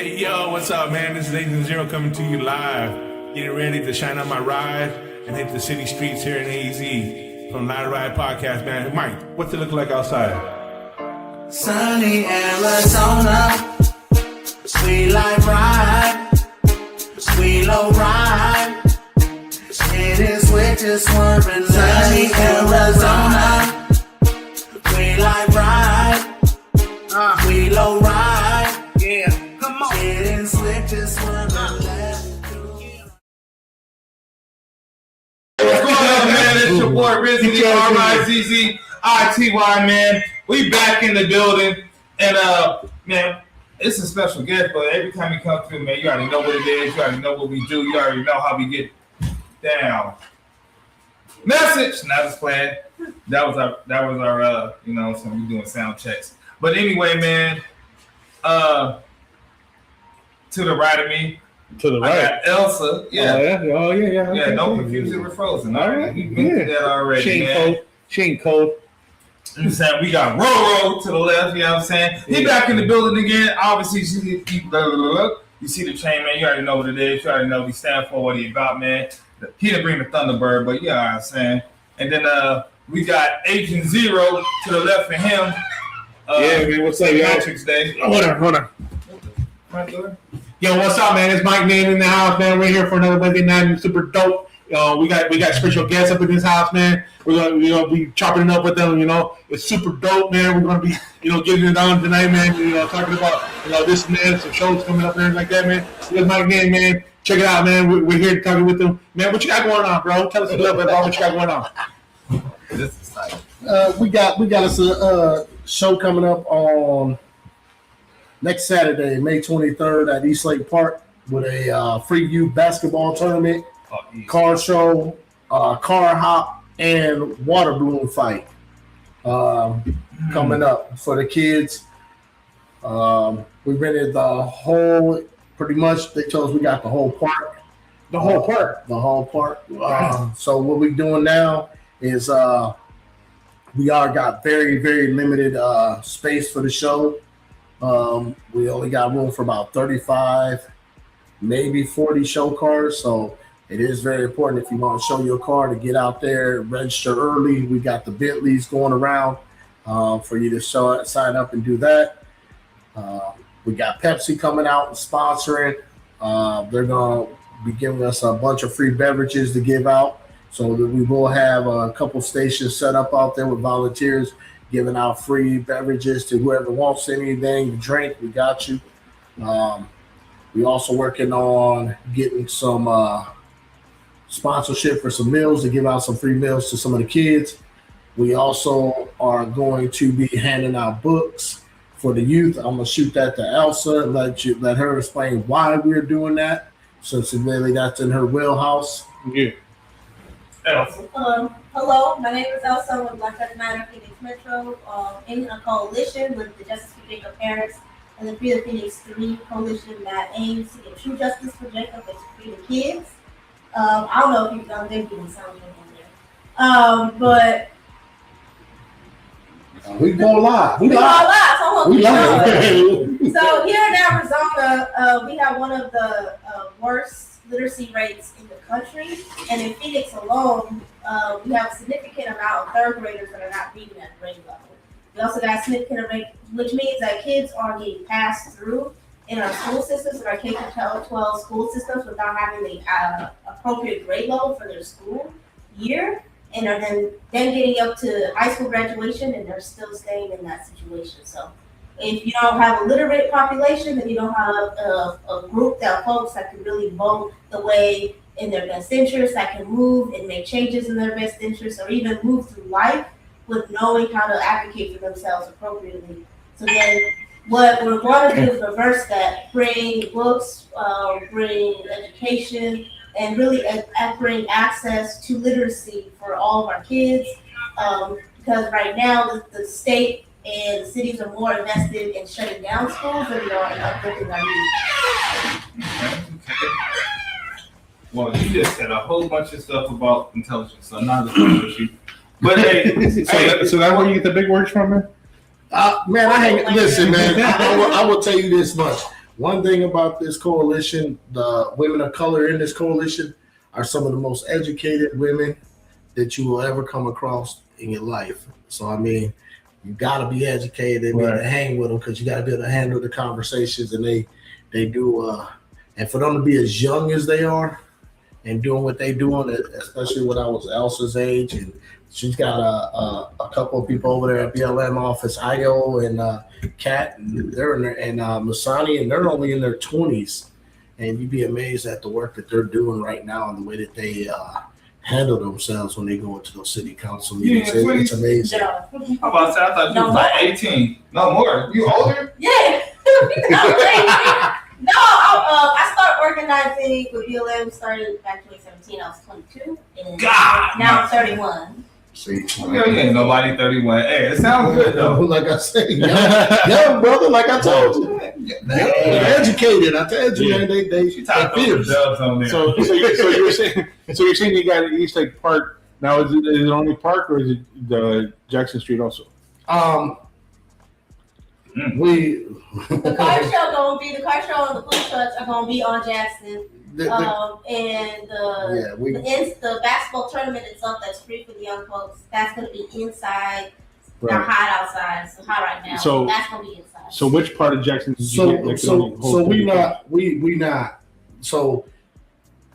Hey yo, what's up, man? This is Agent Zero coming to you live. Getting ready to shine on my ride and hit the city streets here in AZ from Light Ride Podcast, man. Mike, what's it look like outside? Sunny Arizona, sweet life ride, sweet low ride. It is winter swerving. Sunny Arizona, sweet life ride, sweet low ride. Yeah, come on. It is winter swerving. What's going on, man? It's your boy Rizzy, R-I-Z-Z-I-T-Y, man. We back in the building, and man, it's a special guest, but every time you come through, man, you already know what it is, you already know what we do, you already know how we get down. Message, not as planned. That was our you know, so we doing sound checks. But anyway, man, to the right of me, to the right, I got Elsa. Yeah. Oh yeah. Yeah, don't confuse it with Frozen. All right, we've been through that already. She ain't cold. You know what I'm saying? We got Roro to the left, you know what I'm saying? He back in the building again. Obviously, you see the chain, man. You already know what it is. You already know what he stand for, what he about, man. He didn't bring the Thunderbird, but yeah, I'm saying. And then we got Agent Zero to the left of him. Yeah, man, what's up, y'all? Matrix Day. Hold on. Yo, what's up, man? It's Mike Man in the house, man. We're here for another Wednesday night. It's super dope. We got special guests up in this house, man. We're gonna be chopping it up with them. You know, it's super dope, man. We're gonna be getting it on tonight, man. Talking about this and that, some shows coming up and everything like that, man. It's Mike Man. Check it out, man. We're here talking with them, man. What you got going on, bro? Tell us a little bit about what you got going on. This is like we got us a show coming up on next Saturday, May 23rd at East Lake Park with a free youth basketball tournament, car show, car hop, and water balloon fight coming up for the kids. We rented the whole, pretty much, they told us we got the whole park. The whole park. So what we're doing now is we got very, very limited space for the show. We only got room for about 35, maybe 40 show cars. So it is very important if you want to show your car to get out there, register early. We got the Bentleys going around for you to sign up and do that. We got Pepsi coming out and sponsoring. They're going to be giving us a bunch of free beverages to give out. So that we will have a couple stations set up out there with volunteers giving out free beverages to whoever wants anything to drink. We got you. We also working on getting some sponsorship for some meals to give out some free meals to some of the kids. We also are going to be handing out books for the youth. I'm gonna shoot that to Elsa and let her explain why we're doing that, since really that's in her wheelhouse. Yeah. Hello, my name is Elsa. I'm with Black Lives Matter Phoenix Metro in a coalition with the Justice for Jacob Harris and the Free the Phoenix 3 coalition that aims to get true justice for Jacob and to free the kids. I don't know if you've done them getting sound on there. But we go live. We live. So here in Arizona, we have one of the worst literacy rates in the country, and in Phoenix alone, we have a significant amount of third graders that are not reading at grade level. We also got a significant rate, which means that kids are getting passed through in our school systems, in our K-12 school systems, without having the appropriate grade level for their school year, and are then getting up to high school graduation, and they're still staying in that situation. So if you don't have a literate population, then you don't have a group of folks that can really vote the way in their best interest, that can move and make changes in their best interest, or even move through life with knowing how to advocate for themselves appropriately. So then what we're going to do is reverse that, bring books, bring education, and really bring access to literacy for all of our kids. Because right now the state and the cities are more invested in shutting down schools than they are in uplifting our youth. Well, you just said a whole bunch of stuff about intelligence, so not as much as you. But hey, so that's where you get the big words from, man? Man, listen, man. I will tell you this much. One thing about this coalition, the women of color in this coalition are some of the most educated women that you will ever come across in your life. So I mean, you got to be educated and be able to hang with them because you got to be able to handle the conversations, and they do. And for them to be as young as they are and doing what they doing, especially when I was Elsa's age, and she's got a couple of people over there at BLM office, Io and Kat, and they're in there, and Masani, and they're only in their 20s, and you'd be amazed at the work that they're doing right now and the way that they handle themselves when they go into those city council meetings. It's amazing. How about that? I thought you was like 18. No more. You older? Yeah. No, I started organizing with BLM started back in 2017. I was 22, and now I'm 31. See, you ain't nobody 31. Hey, it sounds good though. Like I said, young brother, like I told you, they're educated. I told you, man, they fierce. So you're saying you got East Lake Park now? Is it only Park or is it the Jackson Street also? The car show and the food trucks are gonna be on Jackson. And the basketball tournament itself that's free for the young folks, that's gonna be inside. They're hot outside. It's hot right now. So that's gonna be inside. So which part of Jackson did you get? So we not. So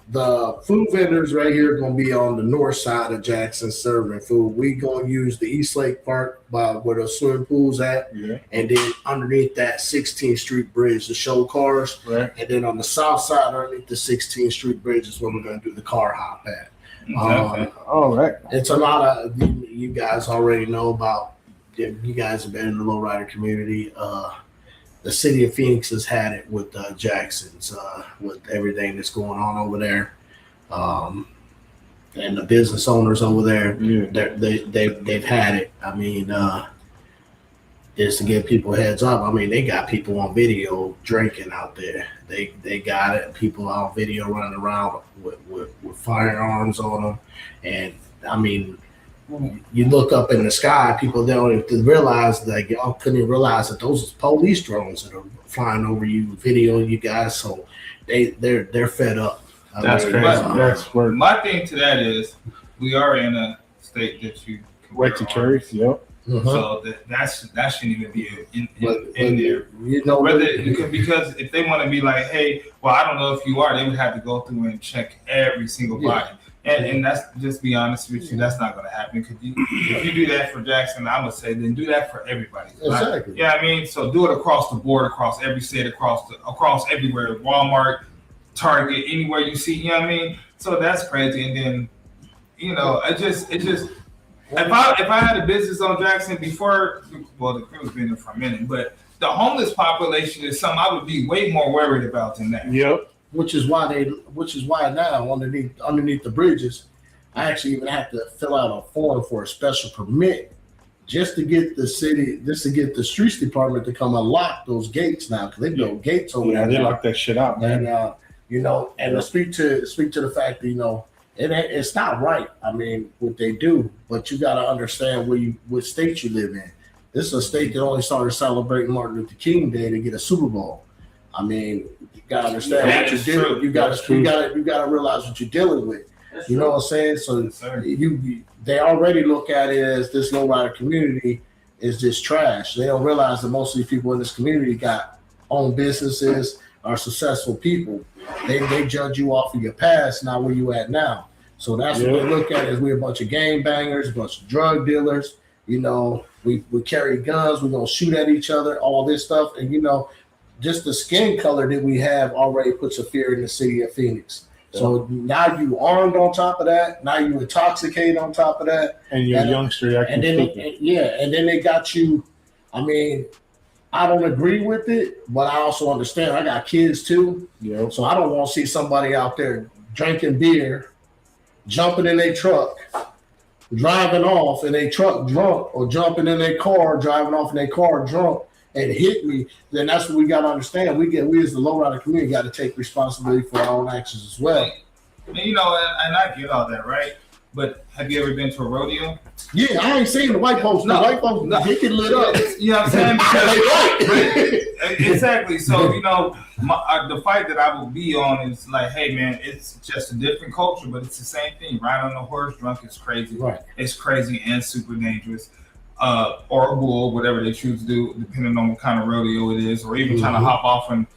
the food vendors right here are gonna be on the north side of Jackson serving food. We gonna use the East Lake Park by where the swimming pool's at, and then underneath that 16th Street Bridge to show cars, and then on the south side underneath the 16th Street Bridge is where we're gonna do the car hop at. All right. It's a lot of you guys already know about. You guys have been in the lowrider community. The city of Phoenix has had it with Jackson's, with everything that's going on over there, and the business owners over there. They've had it. I mean, just to give people a heads up. I mean, they got people on video drinking out there. They got it. People on video running around with firearms on them, and I mean. You look up in the sky, people don't even realize that y'all couldn't even realize that those are police drones that are flying over you, videoing you guys. So they're fed up. That's crazy. That's my thing to that is we are in a state that you right to carry. Yep. So that shouldn't even be in there. You know, because if they want to be like, hey, well, I don't know if you are, they would have to go through and check every single body. And that's just be honest with you, that's not going to happen. Because if you do that for Jackson, I would say then do that for everybody. Exactly. Yeah, I mean, so do it across the board, across every state, across everywhere, Walmart, Target, anywhere you see. You know what I mean? So that's crazy. And then, it just. If I had a business on Jackson before, well, the crew's been there for a minute, but the homeless population is something I would be way more worried about than that. Yep. Which is why now underneath the bridges, I actually even have to fill out a form for a special permit just to get the streets department to come unlock those gates now, because they built gates over there. They lock that shit out, man. And and to speak to the fact that it's not right. I mean, what they do, but you got to understand what state you live in. This is a state that only started celebrating Martin Luther King Day to get a Super Bowl. I mean, you gotta understand what you're dealing. You gotta realize what you're dealing with. You know what I'm saying? So they already look at it as this lowrider community is just trash. They don't realize that most of these people in this community got own businesses, are successful people. They judge you off of your past, not where you at now. So that's what they look at as we're a bunch of gang bangers, a bunch of drug dealers. We carry guns. We're gonna shoot at each other. All this stuff, and just the skin color that we have already puts a fear in the city of Phoenix. So now you armed on top of that. Now you intoxicated on top of that. And you're a youngster. And then they got you. I mean, I don't agree with it, but I also understand. I got kids too. Yep. So I don't want to see somebody out there drinking beer, jumping in their truck, driving off in a truck drunk, or jumping in their car, driving off in their car drunk, and hit me. Then that's what we got to understand. We as the lowrider community got to take responsibility for our own actions as well. And I get all that, right? But have you ever been to a rodeo? Yeah, I ain't seen the white folks. No. The white folks, No. they get lit up. You know what I'm saying? They Because, exactly. So, you know, the fight that I will be on is like, hey, man, it's just a different culture, but it's the same thing. Ride on a horse drunk is crazy. Right. It's crazy and super dangerous. Or a bull, whatever they choose to do, depending on what kind of rodeo it is, or even trying to hop off and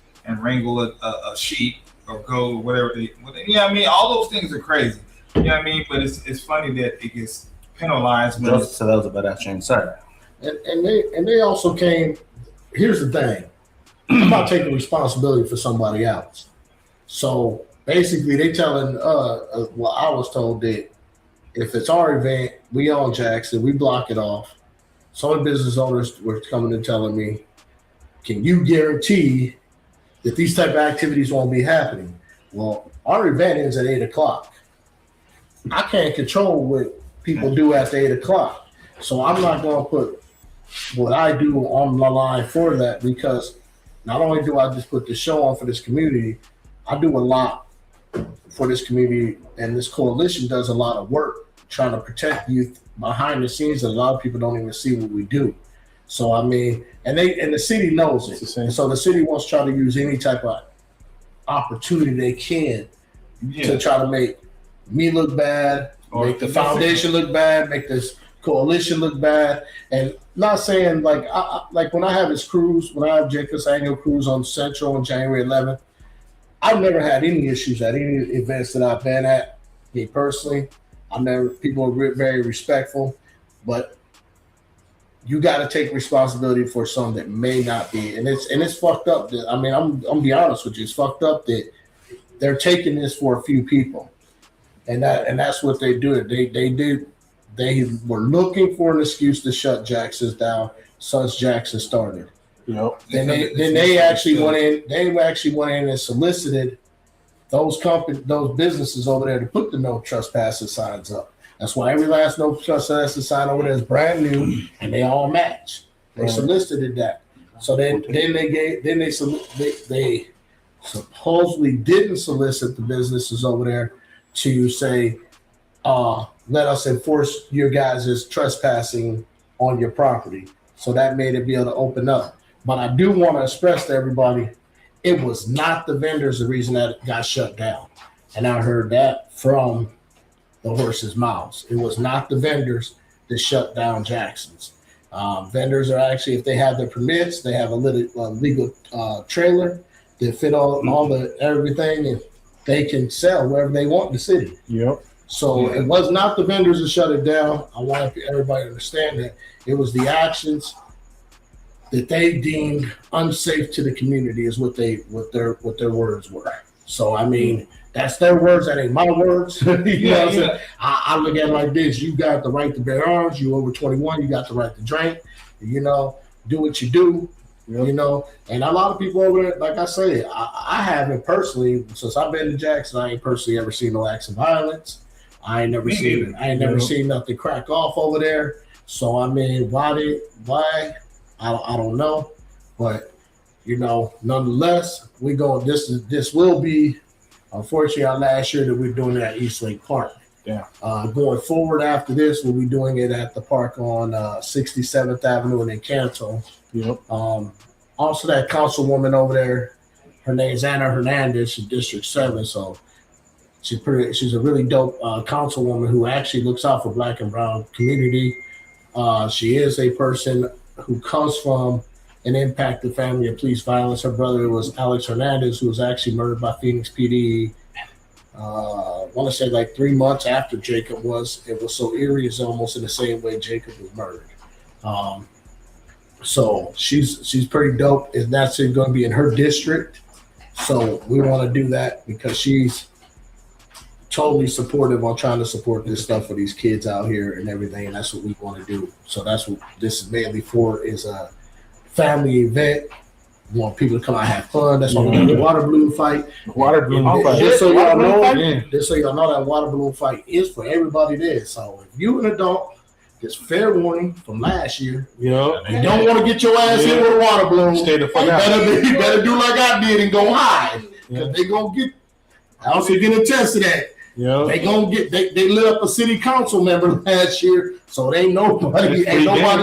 wrangle a sheep or go whatever they. You know what I mean? All those things are crazy. You know what I mean? But it's funny that it gets penalized. When Just so that was a pedestrian. Sorry. and they also came. Here's the thing: I'm not taking responsibility for somebody else. So basically, they telling well, I was told that if it's our event, we own Jackson, we block it off. Some of the business owners were coming and telling me, "Can you guarantee that these type of activities won't be happening?" Well, our event ends at 8:00. I can't control what people do after 8:00. So I'm not going to put what I do on the line for that, because not only do I just put the show on for this community, I do a lot for this community, and this coalition does a lot of work trying to protect youth behind the scenes that a lot of people don't even see what we do. So I mean, and the city knows it. So the city wants to try to use any type of opportunity they can to try to make me look bad, make the foundation look bad, make this coalition look bad. And not saying like like when I have this cruise, when I have Jacob's annual cruise on Central on January 11th, I've never had any issues at any events that I've been at. Me personally, people are very respectful, but you got to take responsibility for something that may not be, and it's fucked up. That, I mean, I'm gonna be honest with you, it's fucked up that they're taking this for a few people, and that's what they do. They were looking for an excuse to shut Jackson's down since Jackson started. Yep. Then they actually went in. They actually went in and solicited those businesses over there to put the no trespassing signs up. That's why every last no trespassing sign over there is brand new, and they all match. They solicited that. So then they supposedly didn't solicit the businesses over there to say, let us enforce your guys' trespassing on your property. So that made it be able to open up. But I do want to express to everybody, it was not the vendors the reason that it got shut down. And I heard that from the horse's mouths. It was not the vendors that shut down Jackson's. Vendors are actually, if they have their permits, they have a legal trailer that fit all the everything, and they can sell wherever they want in the city. Yep. So it was not the vendors that shut it down. I want everybody to understand that it was the actions that they deemed unsafe to the community is what their words were. So I mean, that's their words. That ain't my words. You know what I'm saying? I look at it like this: you got the right to bear arms. You over 21. You got the right to drink. You know, do what you do. Yep. You know, and a lot of people over there, like I say, I haven't personally, since I've been to Jackson, I ain't personally ever seen no acts of violence. I ain't never seen nothing crack off over there. So I mean, why? I don't know, but you know, nonetheless, we go. This will be, unfortunately, our last year that we're doing it at East Lake Park. Yeah. Going forward after this, we'll be doing it at the park on 67th Avenue and in Canton. Yep. Also, that councilwoman over there, her name's Anna Hernandez, she's District 7. So she's a really dope councilwoman who actually looks out for Black and Brown community. She is a person who comes from an impacted family of police violence. Her brother was Alex Hernandez, who was actually murdered by Phoenix PD. I want to say like 3 months after Jacob was. It was so eerie, it's almost in the same way Jacob was murdered. So she's pretty dope, and that's going to be in her district. So we want to do that because she's totally supportive on trying to support this stuff for these kids out here and everything, and that's what we want to do. So that's what this is mainly for, is a family event. We want people to come out and have fun. That's why we're doing the water balloon fight. Water balloon fight. Just so y'all know, that water balloon fight is for everybody there. So if you an adult, just fair warning from last year. Yep. You don't want to get your ass hit with a water balloon. Stay the fuck out. You better do like I did and go hide, because they gonna get. I also get a test of that. Yeah. They gonna get they lit up a city council member last year, so ain't nobody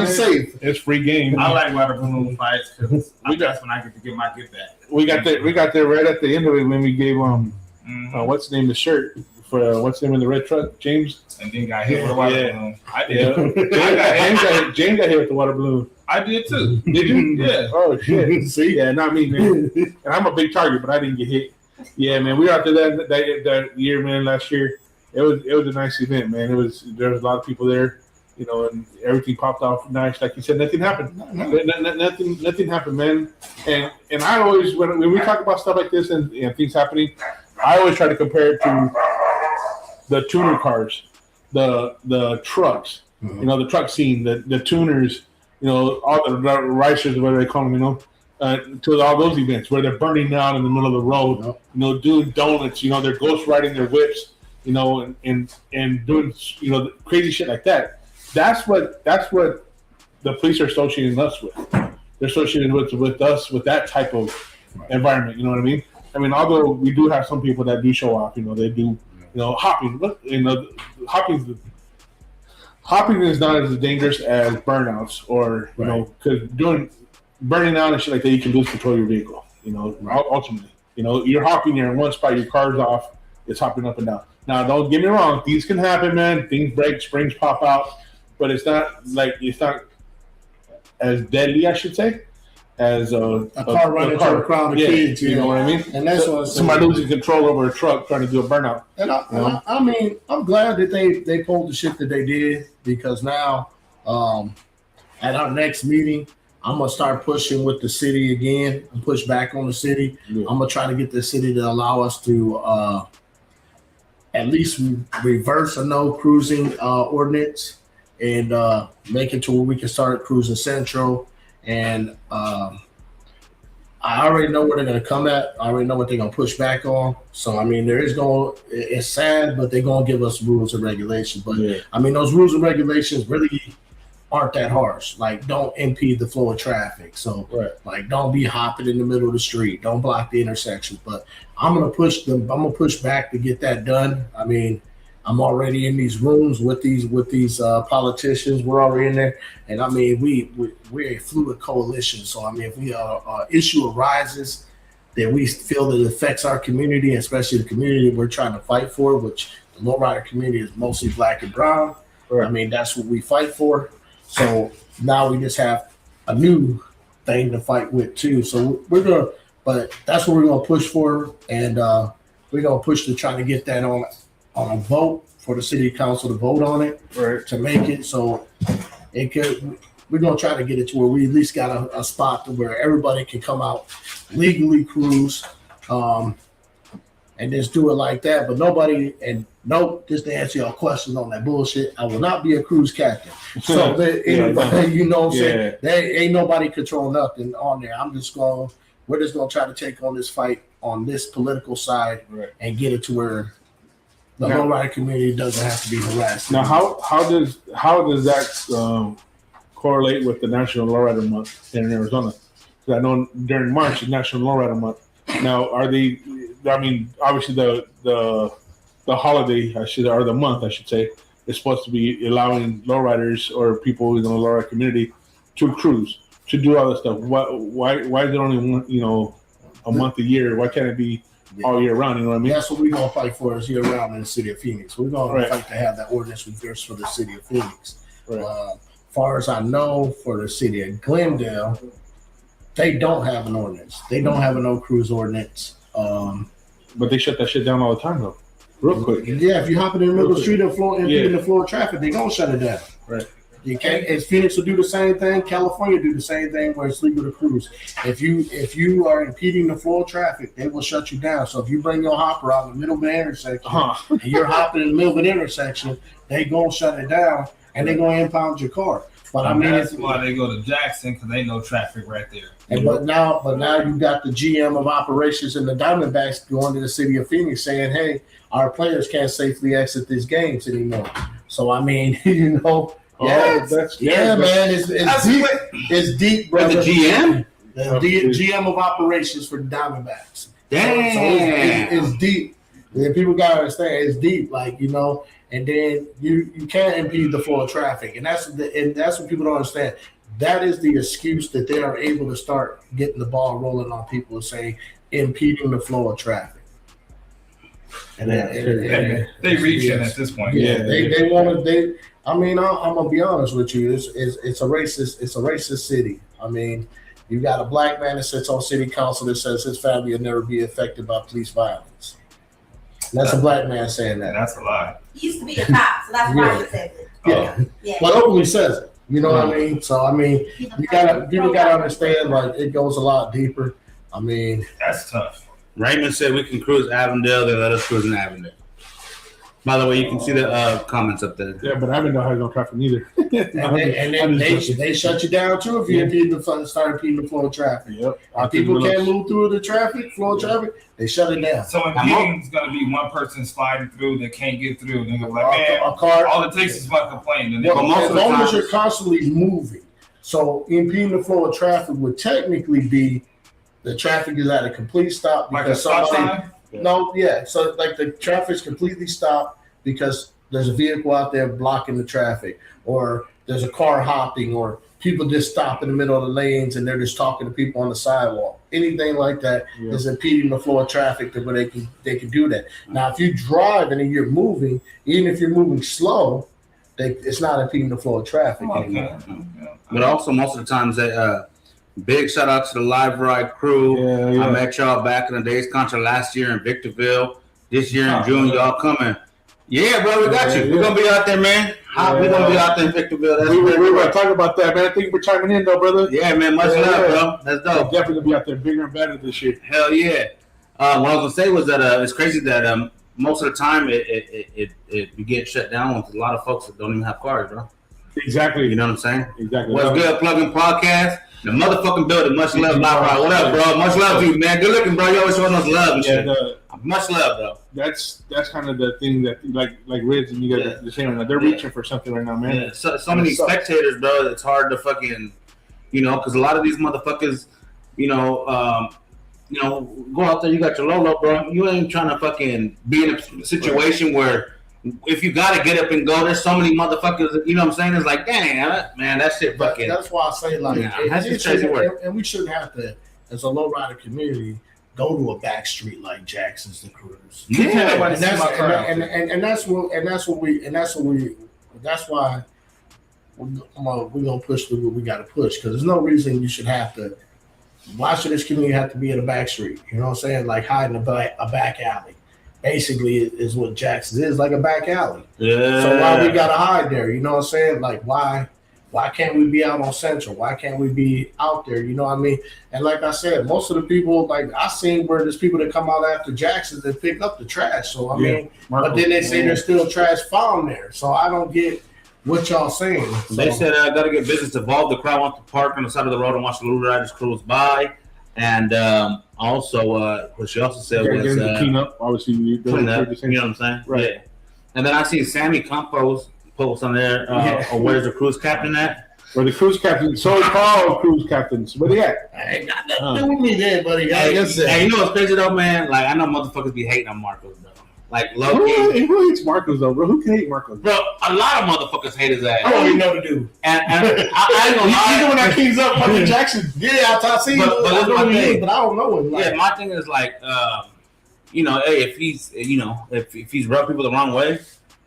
safe. It's free game. I like water balloon fights because that's when I get to get my get back. We got there right at the end of it when we gave what's the name of the shirt for what's the name of the red truck, James, and then got hit with a water balloon. I did. James got hit with the water balloon. I did too. Did you? Yeah. Oh shit. See, yeah, not me, man. And I'm a big target, but I didn't get hit. Yeah, man, we were out there that year, man. Last year, it was a nice event, man. There was a lot of people there, and everything popped off nice. Like you said, nothing happened. Nothing happened, man. And I always when we talk about stuff like this and things happening, I always try to compare it to the tuner cars, the trucks, the truck scene, the tuners, all the racers, whatever they call them, to all those events where they're burning out in the middle of the road, doing donuts, they're ghost riding their whips, and doing, crazy shit like that. That's what the police are associating us with. They're associating with us with that type of environment. You know what I mean? I mean, although we do have some people that do show off, they do, hopping. But hopping is not as dangerous as burnouts or because burning out and shit like that, you can lose control of your vehicle. Ultimately, you're hopping there in one spot, your car's off, it's hopping up and down. Now, don't get me wrong, things can happen, man. Things break, springs pop out, but it's not as deadly, I should say, as a car running into a crowd of kids. You know what I mean? And that's what somebody losing control over a truck trying to do a burnout. And I mean, I'm glad that they pulled the shit that they did, because now at our next meeting, I'm gonna start pushing with the city again and push back on the city. Yeah. I'm gonna try to get the city to allow us to at least reverse a no cruising ordinance and make it to where we can start cruising central. And I already know where they're gonna come at. I already know what they're gonna push back on. So I mean, it's sad, but they're gonna give us rules and regulations. But I mean, those rules and regulations really aren't that harsh. Like, don't impede the flow of traffic. So like, don't be hopping in the middle of the street. Don't block the intersections. But I'm gonna push back to get that done. I mean, I'm already in these rooms with these politicians. We're already in there, and I mean, we're a fluid coalition. So I mean, if we issue arises that we feel that it affects our community, especially the community we're trying to fight for, which the lowrider community is mostly Black and brown. I mean, that's what we fight for. So now we just have a new thing to fight with too. So but that's what we're gonna push for, and we're gonna push to try to get that on a vote for the city council to vote on it, to make it so it could. We're gonna try to get it to where we at least got a spot to where everybody can come out legally cruise, and just do it like that. But nobody, and nope, just to answer your questions on that bullshit, I will not be a cruise captain. So anybody, what I'm saying? There ain't nobody control nothing on there. We're just gonna try to take on this fight on this political side and get it to where the lowrider community doesn't have to be harassed. Now, how does that correlate with the National Lowrider Month here in Arizona? Because I know during March is National Lowrider Month. Now, are they? I mean, obviously the holiday, or the month, I should say, is supposed to be allowing lowriders or people in the lowrider community to cruise, to do all this stuff. Why is it only a month a year? Why can't it be all year round? You know what I mean? That's what we're gonna fight for, is year round in the city of Phoenix. We're gonna fight to have that ordinance reversed for the city of Phoenix. Far as I know, for the city of Glendale, they don't have an ordinance. They don't have a no cruise ordinance. But they shut that shit down all the time, though. Real quick. Yeah, if you hop in the middle of the street and in the flow of traffic, they're gonna shut it down. You can't. As Phoenix will do the same thing. California do the same thing, where it's legal to cruise. If you are impeding the flow of traffic, they will shut you down. So if you bring your hopper out in the middle of the intersection and you're hopping in the middle of an intersection, they gonna shut it down and they're gonna impound your car. But I mean, that's why they go to Jackson, because they know traffic right there. But now you got the GM of operations and the Diamondbacks going to the city of Phoenix saying, "Hey, our players can't safely exit these games anymore." So I mean, man, it's deep. It's deep, brother. The GM, the GM of operations for the Diamondbacks. Damn, so it's deep. Then people gotta understand it's deep, like and then you can't impede the flow of traffic, and that's what people don't understand. That is the excuse that they are able to start getting the ball rolling on people, saying impeding the flow of traffic. And they reach it at this point. Yeah, they want to. I mean, I'm gonna be honest with you. It's a racist city. I mean, you got a black man that sits on city council that says his family will never be affected by police violence. That's a black man saying that. That's a lie. He used to be a cop, so that's why he said it. Yeah, but openly says it. You know what I mean? So I mean, people gotta understand, like, it goes a lot deeper. I mean, that's tough. Raymond said we can cruise Avondale. They let us cruise in Avondale. By the way, you can see the comments up there. Yeah, but Avondale has no traffic neither. and then they shut you down too if you start impeding the flow of traffic. Yep. If people can't move through the flow of traffic, they shut it down. So impeding is going to be one person sliding through that can't get through. And they're like, man, a car. All it takes is one complaint. And Well, as long as you're constantly moving. So impeding the flow of traffic would technically be the traffic is at a complete stop like because a stop somebody. sign? No, yeah. So like the traffic's completely stopped because there's a vehicle out there blocking the traffic, or there's a car hopping, or people just stop in the middle of the lanes and they're just talking to people on the sidewalk. Anything like that is impeding the flow of traffic to where they can do that. Now, if you drive and you're moving, even if you're moving slow, it's not impeding the flow of traffic anymore. But also, most of the times, big shout out to the Live Ride crew. Yeah. I met y'all back in the days concert last year in Victorville. This year in June, y'all coming. Yeah, bro, we got you. We're gonna be out there, man. We're gonna be out there in Victorville. We were gonna talk about that, man. Thank you for chiming in, though, brother. Yeah, man. Much love, bro. That's dope. We're definitely gonna be out there bigger and better this year. Hell yeah. What I was gonna say was that it's crazy that most of the time it get shut down with a lot of folks that don't even have cars, bro. Exactly. You know what I'm saying? Exactly. What's good, Plug-in Podcast? The motherfucking building. Much love, my bro. What up, bro? Much love to you, man. Good looking, bro. You always showing us love and shit. Much love, bro. That's kind of the thing that like Riz and you guys are saying right now. They're reaching for something right now, man. Yeah. So many spectators, bro. It's hard to fucking, because a lot of these motherfuckers, go out there. You got your Lolo, bro. You ain't trying to fucking be in a situation where if you gotta get up and go, there's so many motherfuckers. You know what I'm saying? It's like, damn, man, that shit fucking. That's why I say, like, that's just crazy work. And we shouldn't have to, as a lowrider community, go to a back street like Jackson's the Cruise. Yeah, that's why we're gonna push through what we gotta push, because there's no reason you should have to. Why should this community have to be in a back street? You know what I'm saying? Like hiding a back alley. Basically, is what Jackson's is, like a back alley. Yeah. So why we gotta hide there? You know what I'm saying? Like why can't we be out on Central? Why can't we be out there? You know what I mean? And like I said, most of the people, like I seen where there's people that come out after Jackson's and pick up the trash. So I mean, but then they say there's still trash found there. So I don't get what y'all saying. So, they said I gotta get business involved. The crowd wants to park on the side of the road and watch the lowriders cruise by. And also, what she also said was clean up. Obviously, clean up. You know what I'm saying? Right. Yeah. And then I see Sammy Campos post on there. Where's the cruise captain at? Or the cruise captain, so-called cruise captains. Where they at? Ain't got nothing to do with me there, buddy. Hey, you know what's crazy though, man? Like I know motherfuckers be hating on Marcos, bro. Like low key. Who hates Marcos though, bro? Who can hate Marcos? Bro, a lot of motherfuckers hate his ass. I don't even know what to do. And I ain't gonna lie. Even when that kings up, Michael Jackson. Yeah, I see. But that's my thing. But I don't know him. Like, Yeah, my thing is like, hey, if he's, if he's rubbed people the wrong way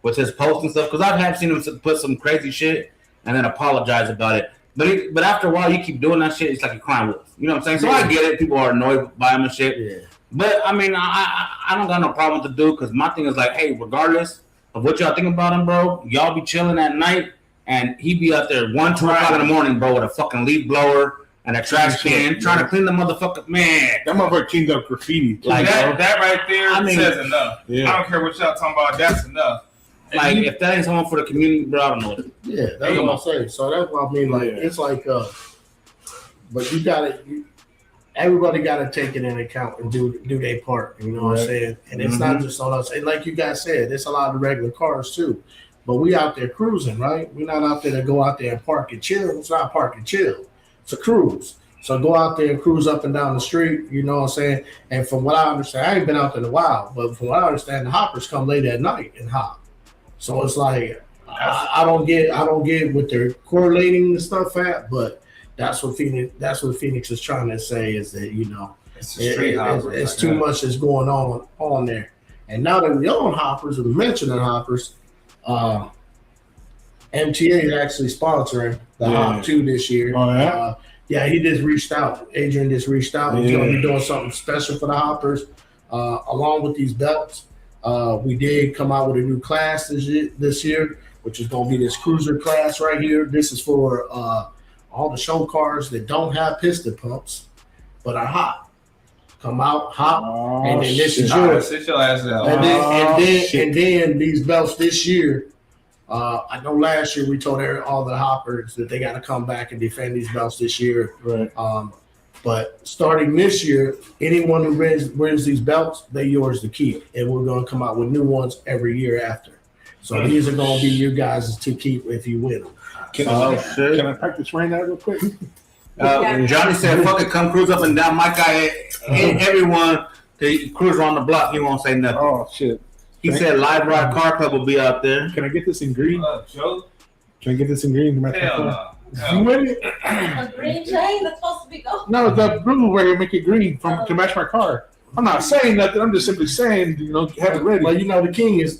with his posts and stuff, because I've had seen him put some crazy shit and then apologize about it. But after a while, you keep doing that shit, it's like a crime wolf. You know what I'm saying? So I get it. People are annoyed by him and shit. Yeah. But I mean, I don't got no problem with the dude, because my thing is like, hey, regardless of what y'all think about him, bro, y'all be chilling at night and he be out there 1, 2 o'clock in the morning, bro, with a fucking leaf blower and a trash can trying to clean the motherfucker. Man, that motherfucker kinged up graffiti. Like that right there says enough. Yeah. I don't care what y'all talking about. That's enough. Like if that ain't someone for the community, bro, I don't know. Yeah, that's what I'm saying. So that's what I mean. Like it's like, but you got to. Everybody got to take it in account and do their part. You know what I'm saying? And it's not just on us. And like you guys said, it's a lot of regular cars too. But we out there cruising, right? We're not out there to go out there and park and chill. It's not park and chill. It's a cruise. So go out there and cruise up and down the street, you know what I'm saying? And from what I understand, I ain't been out there in a while, but from what I understand, the hoppers come late at night and hop. So it's like I don't get what they're correlating the stuff at, but that's what Phoenix is trying to say is that, you know, it's too much that's going on there. And now that we're on hoppers, and mentioning hoppers, MTA is actually sponsoring the Hop 2 this year. Oh, yeah? Yeah, he just reached out. Adrian just reached out. He's going to be doing something special for the hoppers, along with these belts. We did come out with a new class this year, which is going to be this cruiser class right here. This is for all the show cars that don't have piston pumps, but are hot. Come out, hop, and then this is yours. Sit your ass down. And then these belts this year. I know last year we told all the hoppers that they got to come back and defend these belts this year. Right. But starting this year, anyone who wins these belts, they're yours to keep. And we're going to come out with new ones every year after. So these are going to be your guys to keep if you win them. Can I practice right now real quick? Johnny said, fuck it, come cruise up and down. My guy, everyone, they cruise around the block. He won't say nothing. Oh, shit. He said Live Ride Car Club will be out there. Can I get this in green? Joe? Can I get this in green? Hell no. You ready? A green chain that's supposed to be gold. No, the blue where you make it green to match my car. I'm not saying nothing. I'm just simply saying, you know, have it ready. Well, you know, the king is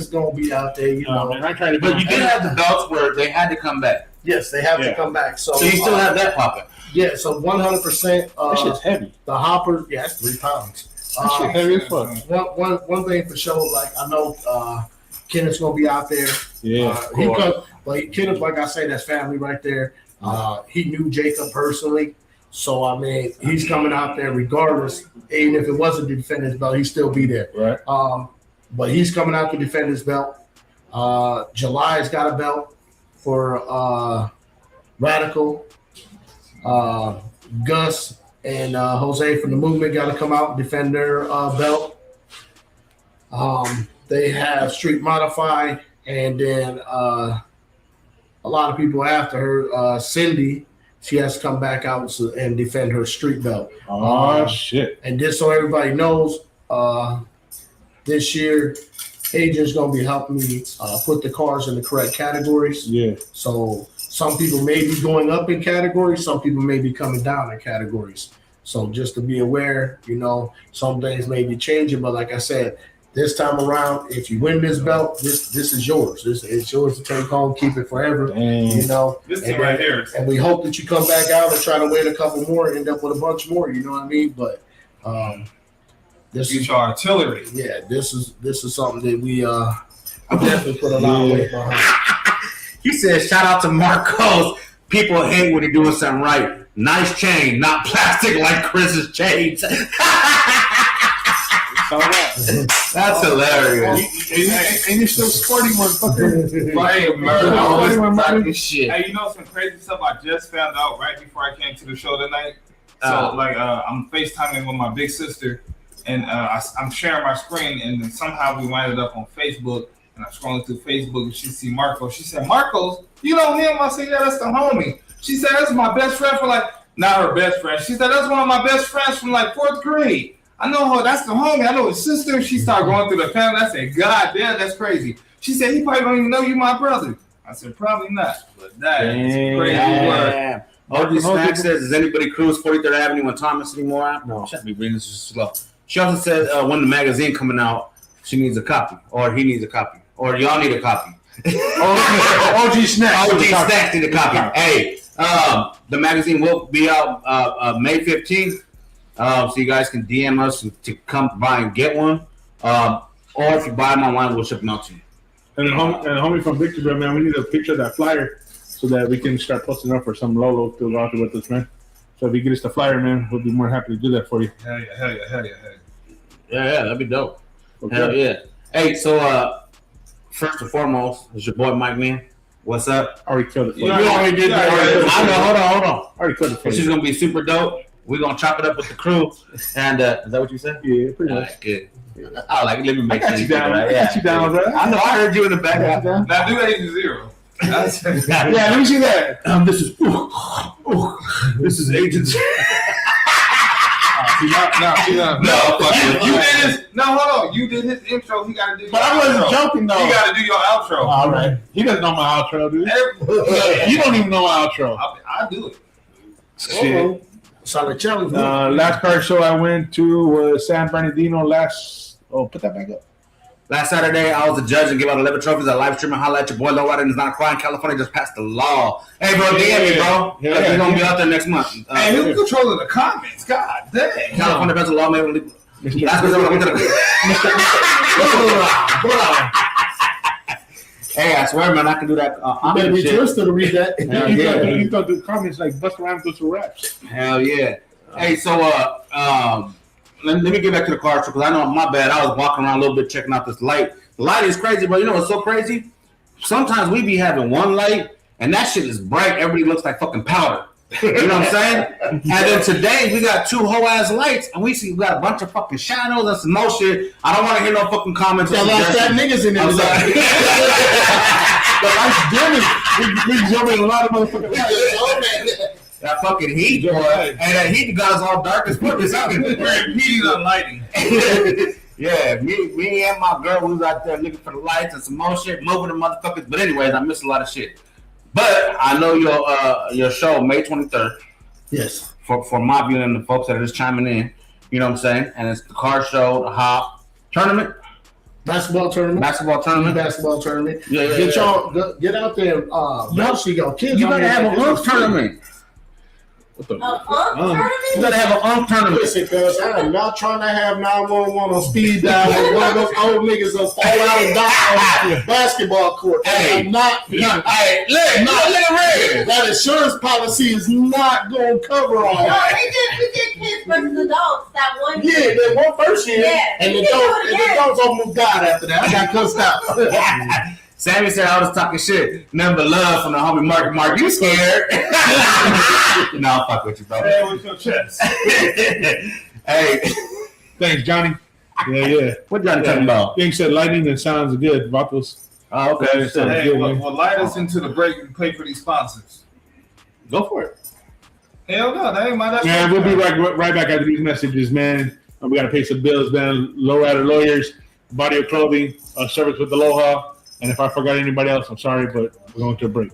going to be out there. You know, man, I try to. But you did have the belts where they had to come back. yes, they have to come back. So So you still have that popping. yeah. So 100%. That shit's heavy. The hopper, yeah, it's 3 pounds. That shit heavy as fuck. One thing for sure, like I know Kenneth's gonna be out there. Kenneth, like I say, that's family right there. He knew Jacob personally, so I mean, he's coming out there regardless. Even if it wasn't to defend his belt, he'd still be there. Right. But he's coming out to defend his belt. July's got a belt for Radical. Gus and Jose from the movement got to come out and defend their belt. They have Street Modified, and then a lot of people after her. Cindy, she has to come back out and defend her street belt. Oh, shit. And just so everybody knows, this year, Adrian's going to be helping me put the cars in the correct categories. Yeah. So some people may be going up in categories. Some people may be coming down in categories. So just to be aware, you know, some things may be changing. But like I said, this time around, if you win this belt, this is yours. It's yours to take home, keep it forever. Dang. You know, This thing right here. and we hope that you come back out and try to win a couple more and end up with a bunch more. You know what I mean? But this Get is your artillery. this is something that we definitely put a lot of weight behind. He said, shout out to Marcos. People hate when you're doing something right. Nice chain, not plastic like Chris's chains. That's hilarious. And you're still sporting, motherfucker. Shit. Hey, you know some crazy stuff I just found out right before I came to the show tonight? So, I'm FaceTiming with my big sister, and I'm sharing my screen, and then somehow we winded up on Facebook, and I'm scrolling through Facebook, and she see Marcos. She said, Marcos, you know him? I said, yeah, that's the homie. She said, that's my best friend for not her best friend. She said, that's one of my best friends from 4th grade. I know her, that's the homie. I know his sister. She started going through the family. I said, God damn, that's crazy. She said, he probably don't even know you my brother. I said, probably not. But that is crazy work. OG Snack says, does anybody cruise 43rd Avenue and Thomas anymore? No. Should be reading this slow. She also said when the magazine coming out, she needs a copy. Or he needs a copy. Or y'all need a copy. OG Snacks. OG Snacks need a copy. Hey, the magazine will be out May 15th. So you guys can DM us to come by and get one. Or if you buy them online, we'll ship them out to you. And a homie from Victorville, man, we need a picture of that flyer so that we can start posting up for some Lolo to go out with us, man. So if you get us the flyer, man, we'll be more happy to do that for you. Hell yeah. Yeah, that'd be dope. Okay. Hell yeah. Hey, so first and foremost, it's your boy Mike Man. What's up? I already killed it for you. You already did that. I know, hold on. I already killed it for This is you. gonna be super dope. We're gonna chop it up with the crew. And is that what you said? Yeah, pretty All much. right, good. I like it. Let me make I got sure you down. I got you down, bro. I know. I heard you in the background. Now do 8-0. Yeah, let me see that. This is agents. No, fuck it. You did his. No, hold on. You did his intro. He got to do. But I wasn't outro. joking though. You got to do your outro. All right. He doesn't know my outro, dude. You don't even know my outro. I do it. Shit. Solid challenge. Last car show I went to was San Bernardino put that back up. Last Saturday, I was a judge and gave out 11 trophies. I live streaming. Holla at your boy Lowrider is not crying. California just passed the law. Hey, bro, DM me, bro. We're going to be out there next month. Hey, who's controlling the comments? God damn. California passed the law. Maybe that's because I went to the. Hey, I swear, man, I can do that. I'm going to be twisted to read that. You thought the comments like bust around through some raps. Hell yeah. Hey, so let me get back to the car show because I know my bad. I was walking around a little bit checking out this light. The light is crazy, bro. You know what's so crazy? Sometimes we be having one light and that shit is bright. Everybody looks like fucking powder. You know what I'm saying? And then today we got 2 whole ass lights and we got a bunch of fucking shadows and some more shit. I don't want to hear no fucking comments. Got a lot of fat niggas in there. The light's dimming. We jumping a lot of motherfucking lights. That fucking heat, boy. And that heat got us all dark as fuck. It's Heating on lighting. Yeah, me and my girl was out there looking for the lights and some more shit, moving the motherfuckers. But anyways, I missed a lot of shit. But I know your show, May 23rd. Yes. For my viewing and the folks that are just chiming in, you know what I'm saying? And it's the car show, the hop tournament. Basketball tournament. Yeah. Get out there. Y'all see your kids. You gotta have a tournament. Tournament? You gotta have an tournament. Listen, cuz I am not trying to have 911 on speed dial with one of those old niggas that fall out and die on the basketball court. Hey, I'm not. Hey, look, That insurance policy is not going to cover all No, that. we did kids versus adults that one year. Yeah, they won first year, Yeah, and we the did do it again. adults almost died after that. I got cussed out. Sammy said I was talking shit. Nothing but love from the homie Mark. Mark, you scared? No, I'll fuck with you, bro. Hey, what's your chest? Hey, Thanks, Johnny. Yeah. what Johnny talking about? Thing said lightning and sounds good. Vatos. Oh, okay. Hey, good, well, man. light us into the break and pay for these sponsors. Go for it. Hell no, that ain't my. That's Man, we'll be right back after these messages, man. We got to pay some bills, man. Lowrider Lawyers, Body of Clothing, Service with Aloha. And if I forgot anybody else, I'm sorry, but we're going to a break.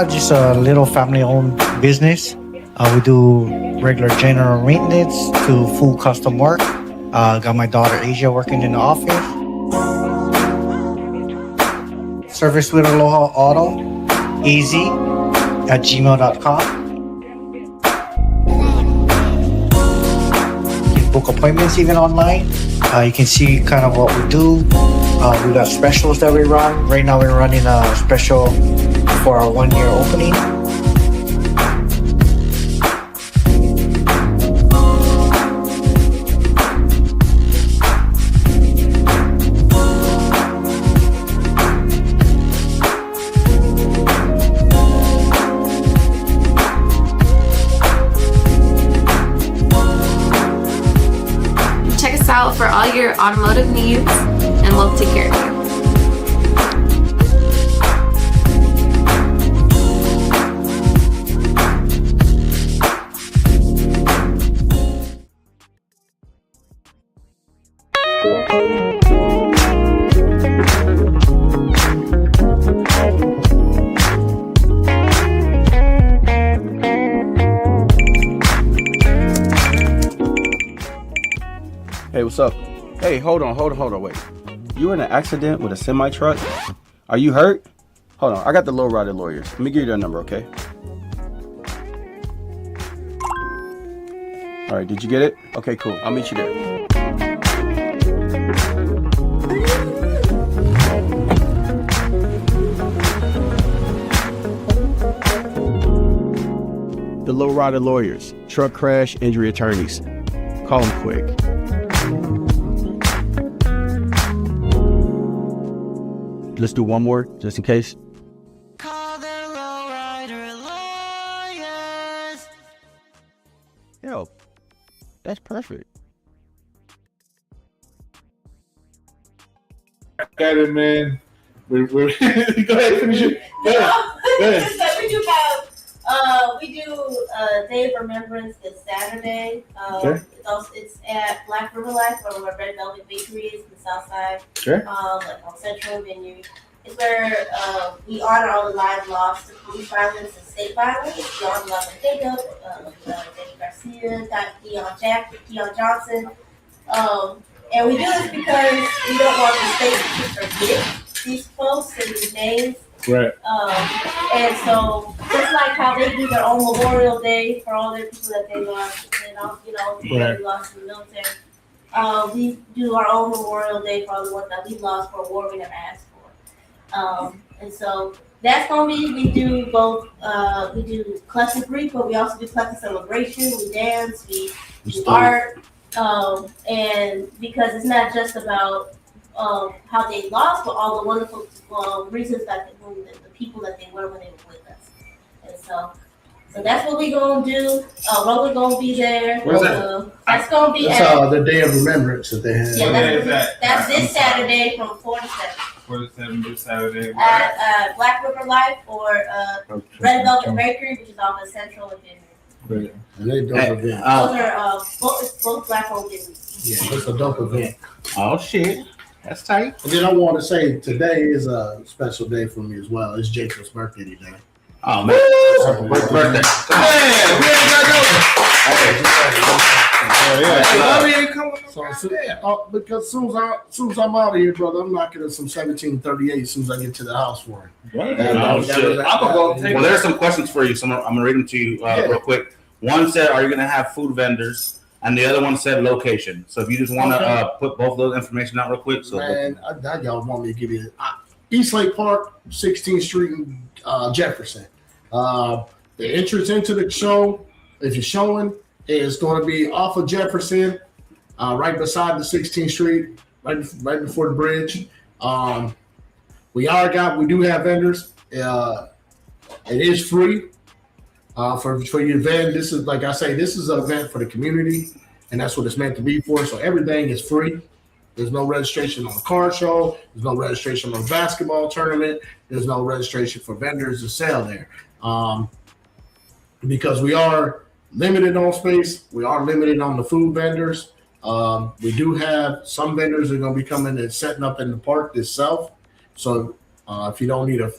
Just a little family-owned business. We do regular general maintenance to full custom work. Got my daughter Asia working in the office. Service with Aloha Auto, az@gmail.com. You can book appointments even online. You can see kind of what we do. We got specials that we run. Right now we're running a special for our 1 year opening. Check us out for all your automotive needs, and we'll take care of you. Hey, what's up? Hey, hold on, wait. You were in an accident with a semi truck? Are you hurt? Hold on, I got the low rider lawyers. Let me give you their number, okay? All right, did you get it? Okay, cool. I'll meet you there. The low rider lawyers, truck crash injury attorneys. Call them quick. Let's do one more, just in case. Call the lowrider lawyers. Yo, that's perfect. Got it, man. We're go ahead, finish it. Go ahead. So we do Day of Remembrance this Saturday. Okay. It's at Black River Life, where Red Velvet Bakery is in the South Side. Okay. Like on Central Venue. It's where we honor all the lives lost to police violence and state violence. We honor Love and Jacob, Danny Garcia, Deon Johnson. And we do this because we don't want the state to forget these folks and these names. Right. And so just like how they do their own Memorial Day for all their people that they lost, Right. they lost in the military. We do our own Memorial Day for all the ones that we lost for a war we never asked for. And so that's gonna be, we do both, we do collective grief, but we also do collective celebration. We dance, we do art, and because it's not just about how they lost, but all the wonderful reasons that the people that they were when they were with us. And so that's what we're gonna do. Roland gonna be there. Where's that? That's gonna be That's at, the Day of Remembrance that they had. yeah, What day is that? that's this Saturday from 4 to 7 For the 7th this Saturday. at Black River Life or Red Velvet Bakery, which is off of Central and Vineyard. And they dope event. Those are both black-owned businesses. Yeah, it's a dope event. Oh shit, that's tight. And then I want to say today is a special day for me as well. It's Jacob's birthday today. Oh man, birthday. Man, we ain't got Yeah. no. Ain't coming Because as soon as I'm out of here, brother, I'm knocking at some 1738 as soon as I get to the house for him. Oh, shit. I'm gonna go take Well, there's some questions for you, so I'm gonna read them to you real quick. One said, "Are you gonna have food vendors?" And the other one said, "Location." So if you just want to put both of those information out real quick, so Man, that y'all want me to give you East Lake Park, 16th Street, and Jefferson. The entrance into the show, if you're showing, is going to be off of Jefferson, right beside the 16th Street, right before the bridge. We do have vendors. It is free for your event. This is, like I say, this is an event for the community, and that's what it's meant to be for. So everything is free. There's no registration on a car show. There's no registration on a basketball tournament. There's no registration for vendors to sell there. Because we are limited on space. We are limited on the food vendors. We do have some vendors that are going to be coming and setting up in the park itself. So if you don't need a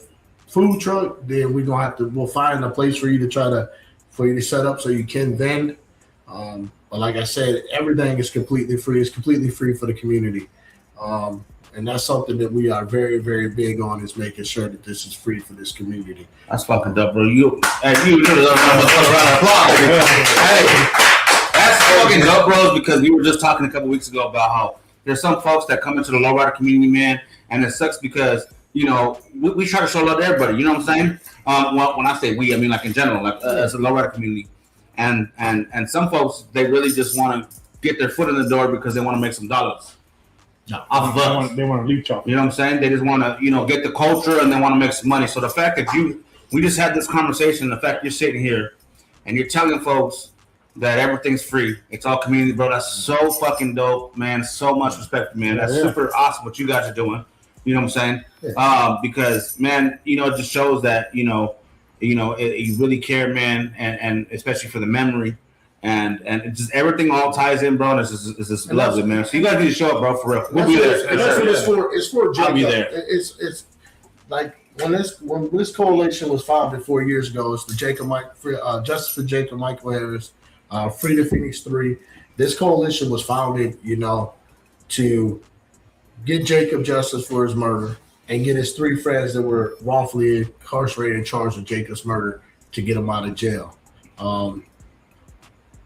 food truck, then we'll find a place for you to set up so you can vend. But like I said, everything is completely free. It's completely free for the community. and that's something that we are very, very big on, is making sure that this is free for this community. That's fucking dope, bro. You really love a round of applause. Hey, that's fucking dope, bros, because we were just talking a couple weeks ago about how there's some folks that come into the lowrider community, man, and it sucks because, you know, we try to show love to everybody, you know what I'm saying? Well, when I say we, I mean like in general, like as a lowrider community. And some folks, they really just want to get their foot in the door because they want to make some dollars. Off of us. They want to leech off. You know what I'm saying? They just want to, you know, get the culture and they want to make some money. So the fact that we just had this conversation, the fact you're sitting here and you're telling folks that everything's free, it's all community, bro. That's so fucking dope, man. So much respect, man. That's super awesome what you guys are doing. You know what I'm saying? Because, man, you know, it just shows that, you really care, man, and especially for the memory. And it just everything all ties in, bro. And it's just lovely, man. So you guys need to show up, bro, for real. We'll be there. That's what it's for. It's for Jacob. I'll be there. It's like when this coalition was founded 4 years ago. It's the Justice for Jacob Michael Harris, Free the Phoenix 3. This coalition was founded, you know, to get Jacob justice for his murder and get his 3 friends that were wrongfully incarcerated and charged with Jacob's murder to get them out of jail.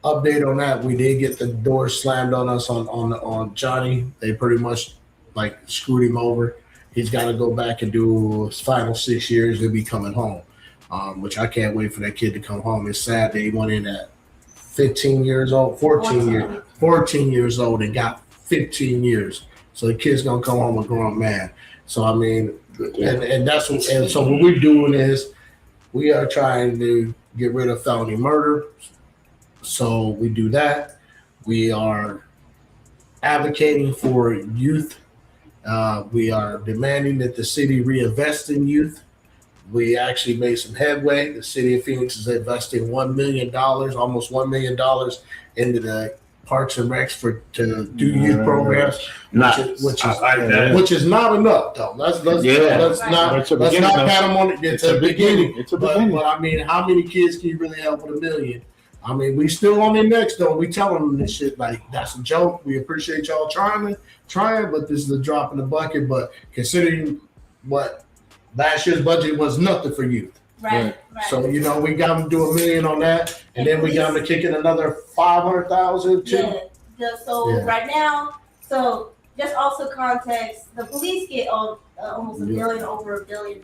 Update on that: we did get the door slammed on us on Johnny. They pretty much like screwed him over. He's got to go back and do his final 6 years. He'll be coming home, which I can't wait for that kid to come home. It's sad that he went in at 14 years old and got 15 years. So the kid's gonna come home a grown man. So I mean, and that's what. And so what we're doing is we are trying to get rid of felony murder. So we do that. We are advocating for youth. We are demanding that the city reinvest in youth. We actually made some headway. The city of Phoenix is investing $1 million, almost $1 million into the Parks and Recs to do youth programs, which is not enough though. Let's not pat them on it. It's a beginning. But I mean, how many kids can you really help with $1 million? I mean, we still on their necks though. We telling them this shit like that's a joke. We appreciate y'all trying, but this is a drop in the bucket. But considering what last year's budget was nothing for youth. Right. So we got them to do $1 million on that, and then we got them to kick in another 500,000 too. Right now, so just also context, the police get almost $1 billion, over $1 billion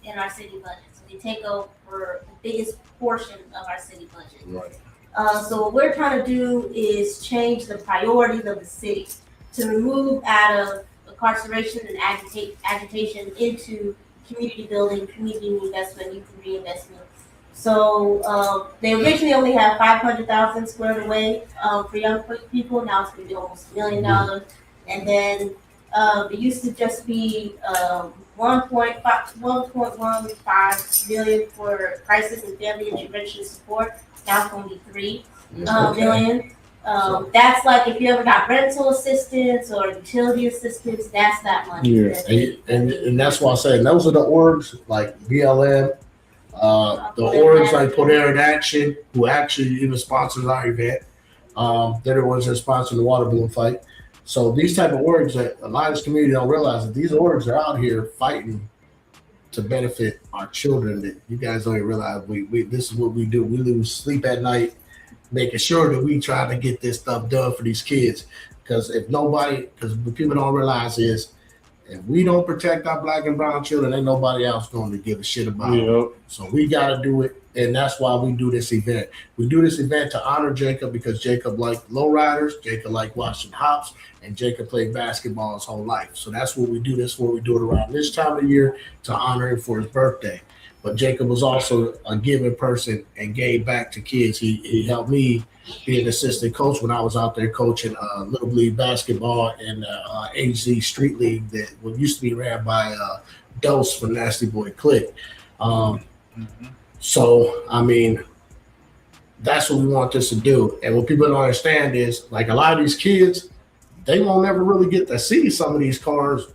in our city budget. So they take over the biggest portion of our city budget. Right. So what we're trying to do is change the priorities of the city to remove out of incarceration and agitation into community building, community investment, youth reinvestment. So they originally only had 500,000 squared away for young people. Now it's going to be almost $1 million. And then it used to just be 1.15 billion for crisis and family intervention support. Now it's going to be $3 billion. That's like if you ever got rental assistance or utility assistance, that's that money. Yeah, and that's why I say those are the orgs like BLM, the orgs like Put Air in Action, who actually even sponsors our event. They're the ones that sponsor the water balloon fight. So these type of orgs that a lot of this community don't realize that these orgs are out here fighting to benefit our children. That you guys don't even realize we this is what we do. We lose sleep at night, making sure that we try to get this stuff done for these kids. Because what people don't realize is if we don't protect our black and brown children, ain't nobody else going to give a shit about it. So we got to do it. And that's why we do this event. We do this event to honor Jacob because Jacob liked lowriders, Jacob liked watching hops, and Jacob played basketball his whole life. So that's what we do this for. We do it around this time of year to honor him for his birthday. But Jacob was also a giving person and gave back to kids. He helped me be an assistant coach when I was out there coaching Little League basketball in AZ Street League that used to be ran by Dose from Nasty Boy Click. So, I mean, that's what we want this to do. And what people don't understand is, like, a lot of these kids, they won't ever really get to see some of these cars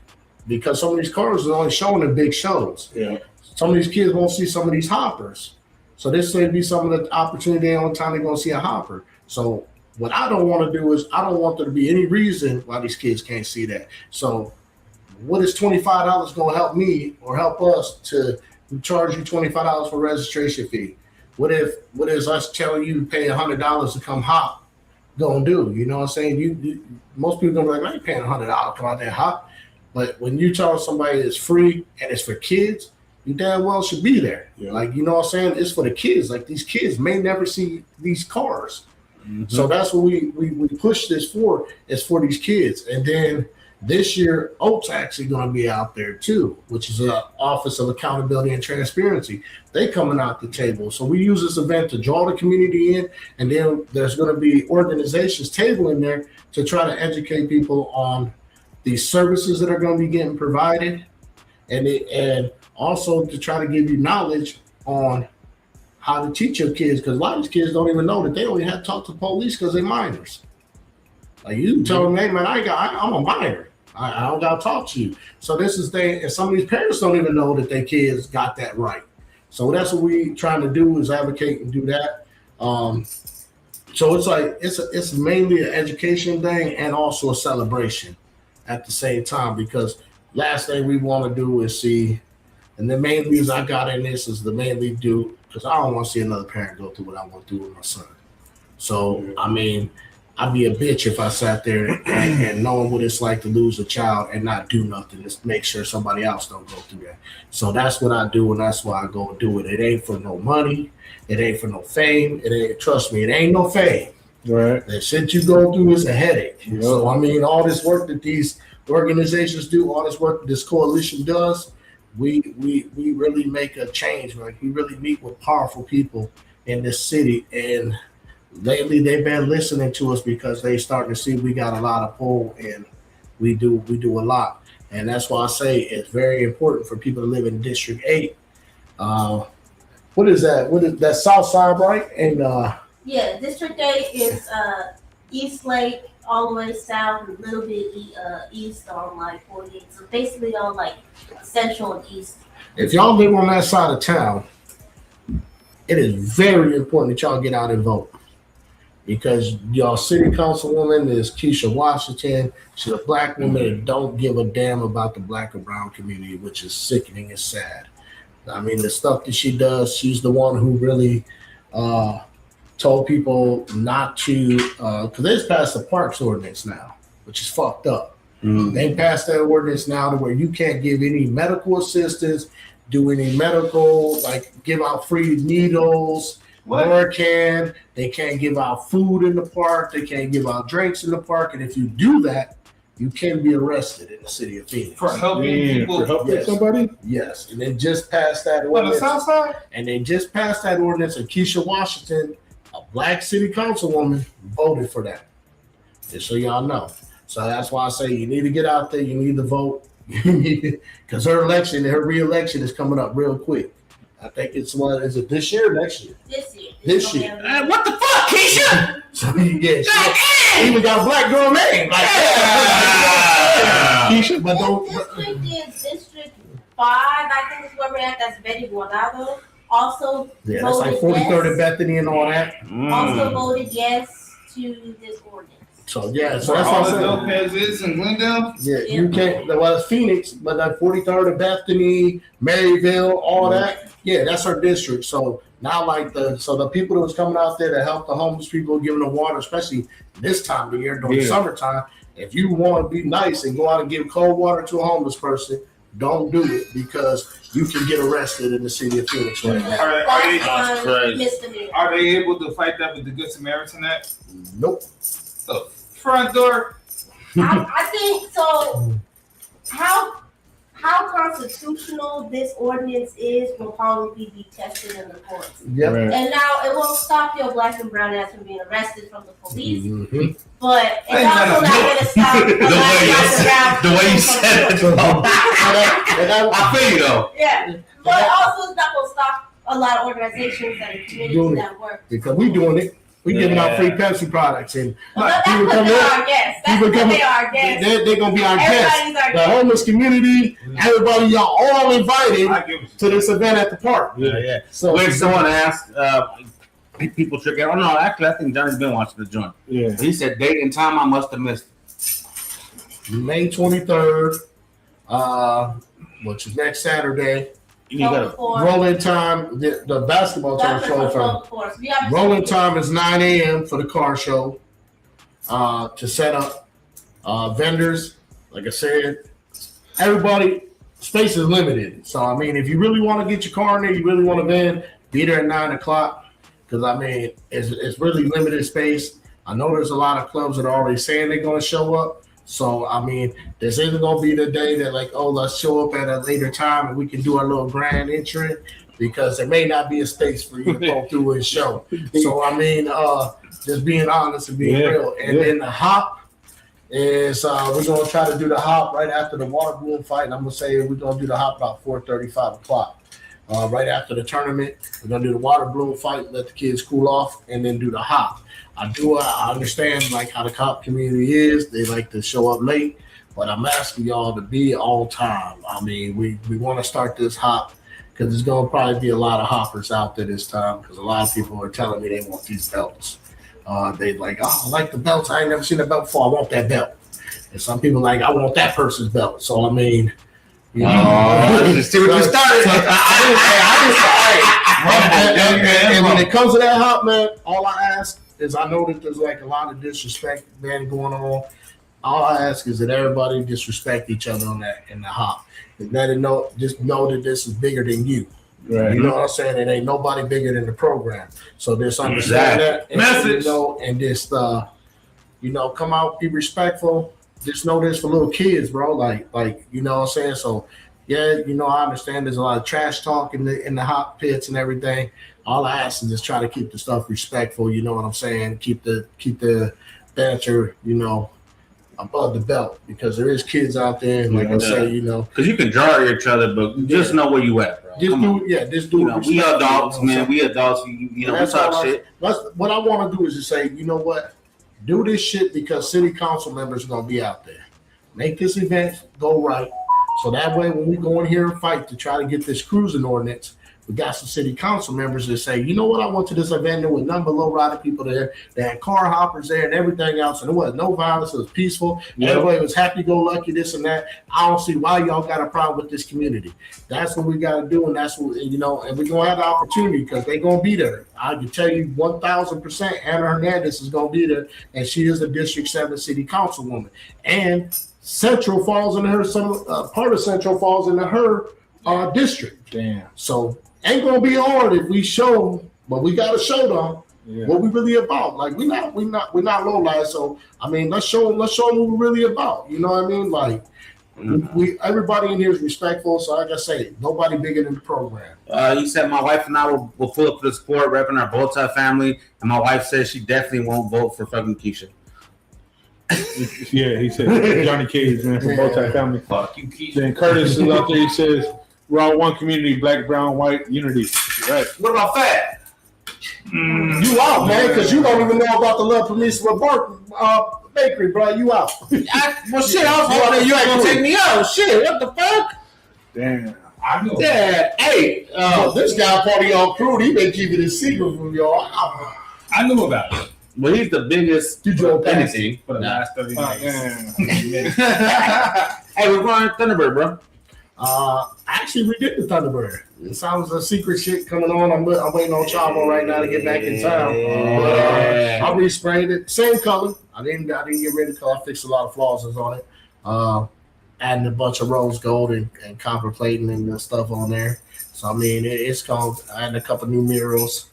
because some of these cars are only showing in big shows. Yeah. Some of these kids won't see some of these hoppers. So this may be some of the opportunity on time they're going to see a hopper. So what I don't want to do is I don't want there to be any reason why these kids can't see that. So what is $25 going to help me or help us to charge you $25 for registration fee? What is us telling you to pay $100 to come hop gonna do? You know what I'm saying? You most people gonna be like, I ain't paying $100 to come out there and hop. But when you tell somebody it's free and it's for kids, you damn well should be there. Yeah. Like, you know what I'm saying? It's for the kids. Like, these kids may never see these cars. Mm-hmm. So that's what we push this for. It's for these kids. And then this year, Oak's actually going to be out there too, which is the Office of Accountability and Transparency. They coming out the table. So we use this event to draw the community in, and then there's going to be organizations tabling there to try to educate people on these services that are going to be getting provided, and also to try to give you knowledge on how to teach your kids, because a lot of these kids don't even know that they don't even have to talk to the police because they're minors. Like, you tell them, hey man, I'm a minor. I don't gotta talk to you. So this is and some of these parents don't even know that their kids got that right. So that's what we trying to do, is advocate and do that. So it's like it's mainly an education thing and also a celebration at the same time, because last thing we want to do is see, and the main reason I got in this is the mainly do because I don't want to see another parent go through what I went through with my son. So I mean, I'd be a bitch if I sat there and knowing what it's like to lose a child and not do nothing, just make sure somebody else don't go through that. So that's what I do, and that's why I go and do it. It ain't for no money. It ain't for no fame. It ain't, trust me, it ain't no fame. Right. The shit you go through is a headache. Yep. So, I mean, all this work that these organizations do, all this work that this coalition does, we really make a change. Like, we really meet with powerful people in this city, and lately they've been listening to us because they starting to see we got a lot of pull, and we do a lot. And that's why I say it's very important for people to live in District 8. What is that? What is that? South Side, right? And Yeah, District 8 is East Lake all the way south, and a little bit east on like 48. So basically on like central and east. if y'all live on that side of town, it is very important that y'all get out and vote. Because y'all city councilwoman is Keisha Washington. She's a black woman that don't give a damn about the black and brown community, which is sickening and sad. I mean, the stuff that she does, she's the one who really told people not to, because they just passed the parks ordinance now, which is fucked up. Mm. They passed that ordinance now to where you can't give any medical assistance, do any medical, like give out free needles, Narcan. They can't give out food in the park. They can't give out drinks in the park. And if you do that, you can be arrested in the city of Phoenix. For helping people. For helping Yes. somebody? Yes, and they just passed that On the ordinance. south side? And they just passed that ordinance, and Keisha Washington, a black city councilwoman, voted for that. Just so y'all know. So that's why I say you need to get out there. You need to vote. Because her re-election is coming up real quick. I think it's is it this year or next year? This year. This year. What the fuck, Keisha? So yeah, she even got a black girl name. Like, Keisha, but don't. District is District 5, I think is where we're at. That's Betty Guardado. Also Yeah, that's like voted 43rd and yes. Bethany and all that. Also voted yes to this ordinance. So yeah, so Where that's all what the I'm saying. Lopez is in Glendale? Yeah, you can't. Well, it's Phoenix, but like 43rd and Bethany, Maryville, all that. Yeah, that's our district. So now, like the people that was coming out there to help the homeless people, giving them water, especially this time of the year during summertime. If you want to be nice and go out and give cold water to a homeless person, don't do it, because you can get arrested in the city of Phoenix right now. That's crazy. misdemeanor. Are they able to fight that with the Good Samaritan Act? Nope. The front door? I think so. How constitutional this ordinance is will probably be tested in the courts. Yep. Right. And now it won't stop your black and brown ass from being arrested from the police, Mm-hmm. but it's Hey, also not going to stop The way you said it. I feel you though. Yeah, but also it's not going to stop a lot of organizations and communities that work. Because we doing it. We giving out free Pepsi products, and Well, people that's come what they in. are guests. That's People what come they in. are guests. They're gonna be our guests. Everybody's our The guest. homeless community, everybody, y'all all invited I give it to this event at the park. Yeah. So Wait, someone asked, people trick out. Oh no, actually, I think Johnny's been watching the joint. Yeah. He said date and time I must have missed. May 23rd, which is next Saturday. You got a Rolling time, the basketball time show for rolling time is 9 a.m. for the car show. To set up vendors, like I said, everybody space is limited. So I mean, if you really want to get your car in there, you really want to vend, be there at 9 o'clock. Because I mean, it's really limited space. I know there's a lot of clubs that are already saying they're going to show up. So I mean, this isn't going to be the day that like, oh, let's show up at a later time and we can do our little grand entry, because there may not be a space for you to go through and show. So I mean, just being honest and being real. And then the hop is we're going to try to do the hop right after the water balloon fight. And I'm going to say we're going to do the hop about 4:30, 5 o'clock. Right after the tournament, we're going to do the water balloon fight, let the kids cool off, and then do the hop. I understand like how the cop community is. They like to show up late, but I'm asking y'all to be on time. I mean, we want to start this hop because there's going to probably be a lot of hoppers out there this time, because a lot of people are telling me they want these belts. They like, oh, I like the belts. I ain't never seen a belt before. I want that belt. And some people like, I want that person's belt. So I mean, you know, see what you started. And when it comes to that hop, man, all I ask is, I know that there's like a lot of disrespect, man, going on. All I ask is that everybody disrespect each other on that in the hop. And let it know, just know that this is bigger than you. Right. You know what I'm saying? It ain't nobody bigger than the program. So just understand that. And, message. You know, and just you know, come out, be respectful. Just know this for little kids, bro. Like you know what I'm saying? So yeah, you know, I understand there's a lot of trash talk in the hot pits and everything. All I ask is just try to keep the stuff respectful, you know what I'm saying? Keep the banter, you know, above the belt, because there is kids out there, and like I say, you know, because you can draw at each other, but just know where you at, bro. Just do. You know, we adults, man. We adults. You know, we talk shit. What I want to do is just say, you know what, do this shit because city council members are gonna be out there. Make this event go right, so that way when we go in here and fight to try to get this cruising ordinance, we got some city council members that say, you know what, I went to this event, there was none but low rider people there. They had car hoppers there and everything else, and there was no violence. It was peaceful. Yep. Everybody was happy-go-lucky, this and that. I don't see why y'all got a problem with this community. That's what we got to do, and that's what, you know, and we're going to have the opportunity because they're going to be there. I can tell you 1,000% Anna Hernandez is going to be there, and she is a District 7 city councilwoman. And Central falls into her, part of Central falls into her district. Damn. So ain't gonna be hard if we show, but we gotta show them what we really about. Like we're not low life. So I mean, let's show them what we're really about. You know what I mean? Like we everybody in here is respectful. So like I say, nobody bigger than the program. You said my wife and I will pull up for the sport, repping our Bowtie family, and my wife says she definitely won't vote for fucking Keisha. Yeah, he said Johnny Cage, man, from Bowtie family. Fuck you, Keisha. Then Curtis is out there. He says, we're all one community, black, brown, white, unity. Right. What about Fat? You out, man, because you don't even know about the Love Permissible Bakery, bro. You out. Well, shit, I was hoping you ain't gonna take me out. Shit, what the fuck? Damn. I know. Yeah, hey, this guy part of y'all crew, he been keeping it secret from y'all. I knew about it. Well, he's the biggest anything For the last 30 minutes. Hey, we're going Thunderbird, bro. Actually, we did the Thunderbird. It sounds a secret shit coming on. I'm waiting on Chavo right now to get back in town. I resprayed it, same color. I didn't get rid of the color. I fixed a lot of flaws on it. Adding a bunch of rose gold and copper plating and stuff on there. So I mean, it's called. Adding a couple new murals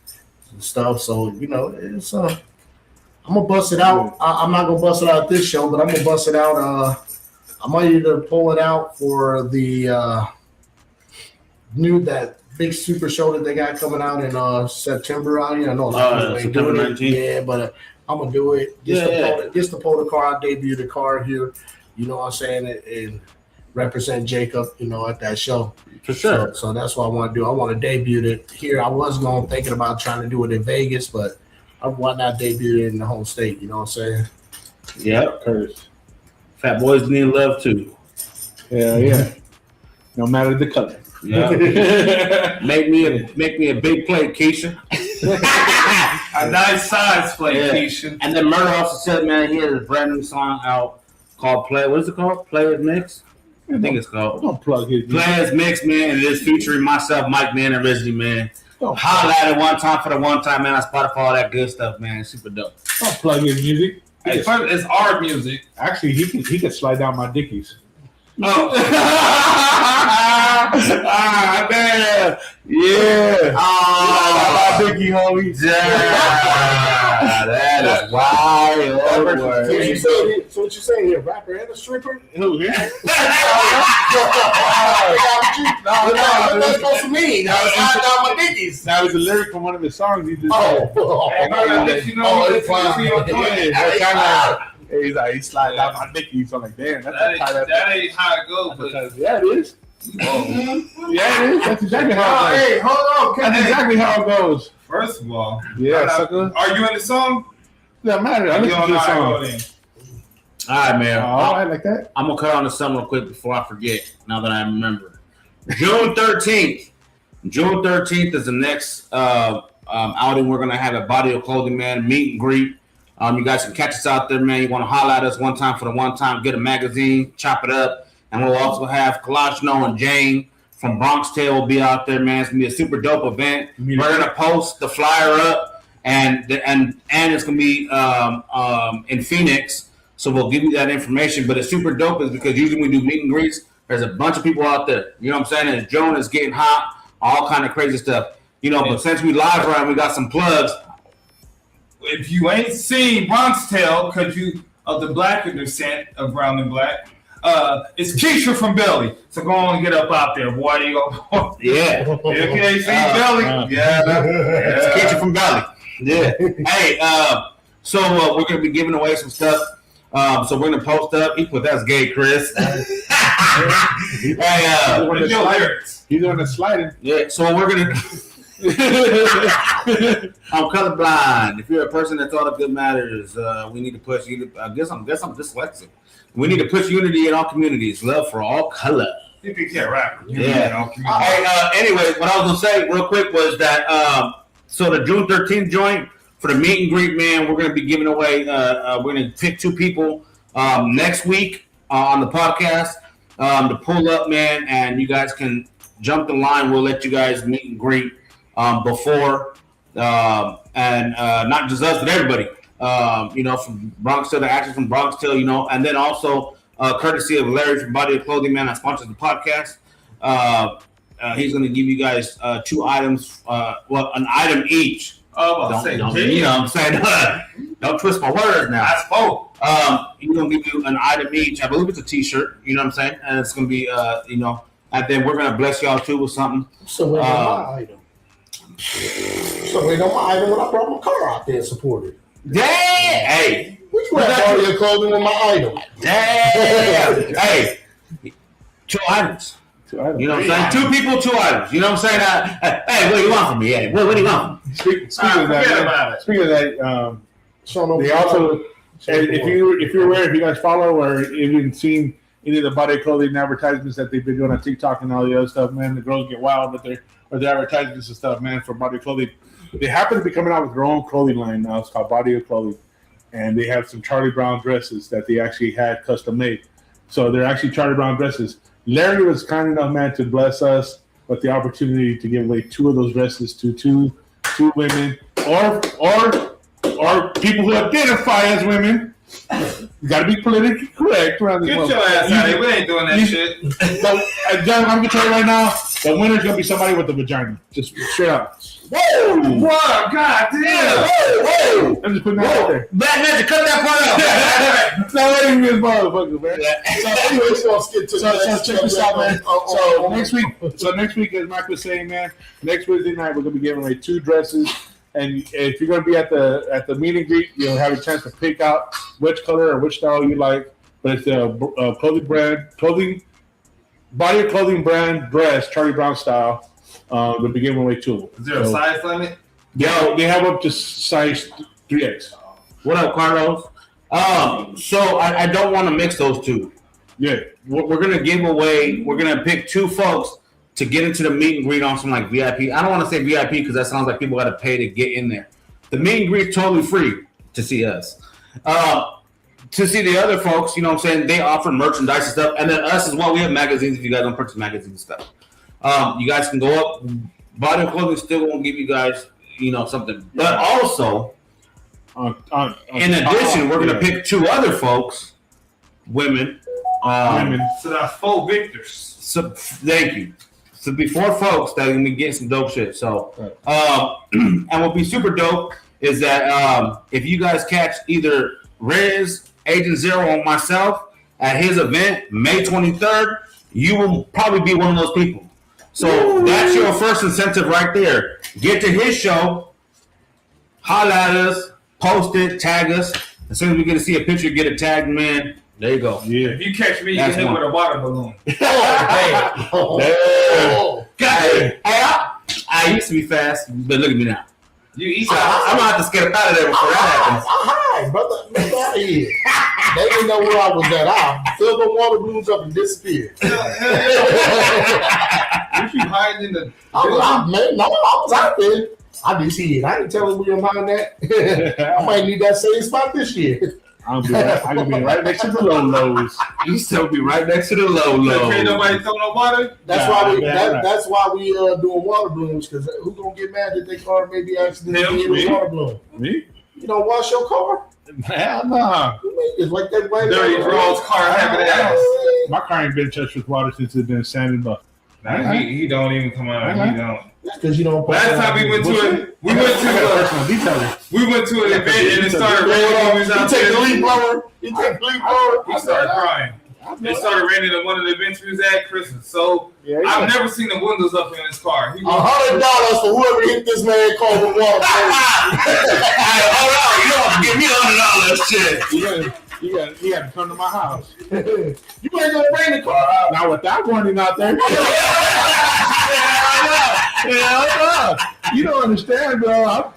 and stuff. So you know, it's I'm gonna bust it out. I'm not gonna bust it out at this show, but I'm gonna bust it out. I might either pull it out for the that big super show that they got coming out in September. I know a lot of people ain't doing it. 19th. Yeah, but I'm gonna do it. Just to pull the car. I debut the car here. You know what I'm saying? And represent Jacob. You know, at that show. For sure. So that's what I want to do. I want to debut it here. I was thinking about trying to do it in Vegas, but why not debut it in the home state? You know what I'm saying? Yeah, Curtis. Fat boys need love too. Hell yeah. No matter the color. Yeah. make me a big plate, Keisha. A nice size plate, Keisha. And then Murder also said, man, he has a brand new song out called Play. What is it called? Play It Mix. I think it's called. Don't plug his Plans Mix, man. It is featuring myself, Mike, man, and Rizzy, man. Holla at it one time for the one time, man. On Spotify, all that good stuff, man. Super dope. Don't plug his music. It's our music. Actually, he can slide down my dickies. Oh. Man. Yeah. My dicky, homie. That is wild. So what you saying here, rapper and a stripper? Who, yeah? That's supposed to mean. I slide down my dickies. That was a lyric from one of his songs. He just he slides down my dicky. So I'm like, damn, that ain't how it goes. Because, yeah, it is. Yeah, it is. That's exactly how it goes. Hey, hold on. That's exactly how it goes. First of all, yeah, sucker. Are you in the song? Doesn't matter. I listen to the song. All right, man. All right, like that. I'm gonna cut on the song real quick before I forget. Now that I remember, June 13th. June 13th is the next outing. We're gonna have a Body of Clothing, man, meet and greet. You guys can catch us out there, man. You want to holler at us one time for the one time, get a magazine, chop it up, and we'll also have Kalashno and Jane from Bronx Tale will be out there, man. It's gonna be a super dope event. We're gonna post the flyer up, and it's gonna be in Phoenix. So we'll give you that information. But it's super dope is because usually when we do meet and greets, there's a bunch of people out there. You know what I'm saying? And Joan is getting hot, all kind of crazy stuff. You know, but since we live around, we got some plugs. If you ain't seen Bronx Tale, because you of the blacker descent of Brown and Black, it's Keisha from Belly. So go on and get up out there, boy. You go. Yeah. If you ain't seen Belly, it's Keisha from Belly. Yeah. Hey, so we're gonna be giving away some stuff. So we're gonna post up. He put that's gay, Chris. Hey, what's your lyrics? He's on the sliding. Yeah. So we're gonna. I'm colorblind. If you're a person that thought of good matters, we need to push you. I guess I'm dyslexic. We need to push unity in all communities. Love for all color. If you can't rap, yeah. Hey, anyway, what I was gonna say real quick was that so the June 13th joint for the meet and greet, man, we're gonna be giving away. We're gonna pick 2 people next week on the podcast to pull up, man, and you guys can jump the line. We'll let you guys meet and greet before, and not just us, but everybody. You know, from Bronx Tale, the actors from Bronx Tale, you know, and then also courtesy of Larry from Body of Clothing, man, that sponsors the podcast. He's going to give you guys 2 items, well, an item each. Oh, you know what I'm saying? Don't twist my words now. I spoke. He's going to give you an item each. I believe it's a T-shirt. You know what I'm saying? And it's going to be, you know, and then we're going to bless y'all too with something. So wait on my item. So wait on my item when I brought my car out there and supported. Damn! Hey! Which way I your clothing with my item? Damn! Hey! 2 items. 2 items. You know what I'm saying? 2 people, 2 items. You know what I'm saying? Hey, what do you want from me? Hey, what do you want from me? Speaking of that, they also, if you're aware, if you guys follow or even seen any of the Body Clothing advertisements that they've been doing on TikTok and all the other stuff, man, the girls get wild with their advertisements and stuff, man, for Body Clothing. They happen to be coming out with their own clothing line now. It's called Body of Clothing. And they have some Charlie Brown dresses that they actually had custom made. So they're actually Charlie Brown dresses. Larry was kind enough, man, to bless us with the opportunity to give away 2 of those dresses to two women or people who identify as women. You got to be politically correct around this. Get your ass out of here. We ain't doing that shit. John, I'm going to tell you right now, the winner's going to be somebody with a vagina. Just straight up. Whoa! Whoa! God damn! Whoa! I'm just putting that out there. Black Magic, cut that part out. It's not letting me this motherfucker, man. So anyway, so let's get to check this out, man. So next week, as Mike was saying, man, next Wednesday night we're gonna be giving away 2 dresses, and if you're gonna be at the meet and greet, you'll have a chance to pick out which color or which style you like. But it's the Body of Clothing brand dress, Charlie Brown style. They'll be giving away 2. Is there a size limit? Yeah, they have up to size 3X. What up, Carlos? So I don't want to mix those 2. Yeah. We're going to give away, we're going to pick 2 folks to get into the meet and greet on some like VIP. I don't want to say VIP because that sounds like people got to pay to get in there. The meet and greet is totally free to see us. to see the other folks, you know what I'm saying, they offer merchandise and stuff. And then us as well, we have magazines if you guys don't purchase magazines and stuff. You guys can go up. Body clothing still won't give you guys, you know, something. But also, in addition, we're going to pick 2 other folks, women. So that's 4 victors. So, thank you. So be 4 folks that are going to be getting some dope shit. So, and what be super dope is that if you guys catch either Riz, Agent Zero, or myself at his event, May 23rd, you will probably be one of those people. So that's your first incentive right there. Get to his show, holla at us, post it, tag us. As soon as we get to see a picture, get it tagged, man. There you go. Yeah. If you catch me, you get hit with a water balloon. Hey, I used to be fast, but look at me now. You eat I'm gonna have to skip out of there before that happens. Hi, brother. Get out of here. They didn't know where I was at. I filled the water balloons up and disappeared. You keep hiding in the. I was out there. I didn't see it. I didn't tell them where I'm hiding at. I might need that same spot this year. I'm gonna be right next to the low lows. You still be right next to the low lows. Ain't nobody throw no water. That's why we. That's why we doing water balloons, because who gonna get mad that their car may be accidentally hit a water balloon? Me? You don't wash your car? Hell no. It's like that right Dirty Raw's car having ass. My car ain't been touched with water since it's been sanded up. Nah, he don't even come out. He don't. Because you don't. Last time we went to it, we went to an event and it started raining. We was out there. He take the leaf blower. He started crying. It started raining at one of the events we was at Christmas. So I've never seen the windows up in his car. $100 for whoever hit this man car with water. Hold on, you don't have to give me $100 shit. You got to come to my house. You ain't gonna bring the car out. Not without running out there. You don't understand, bro.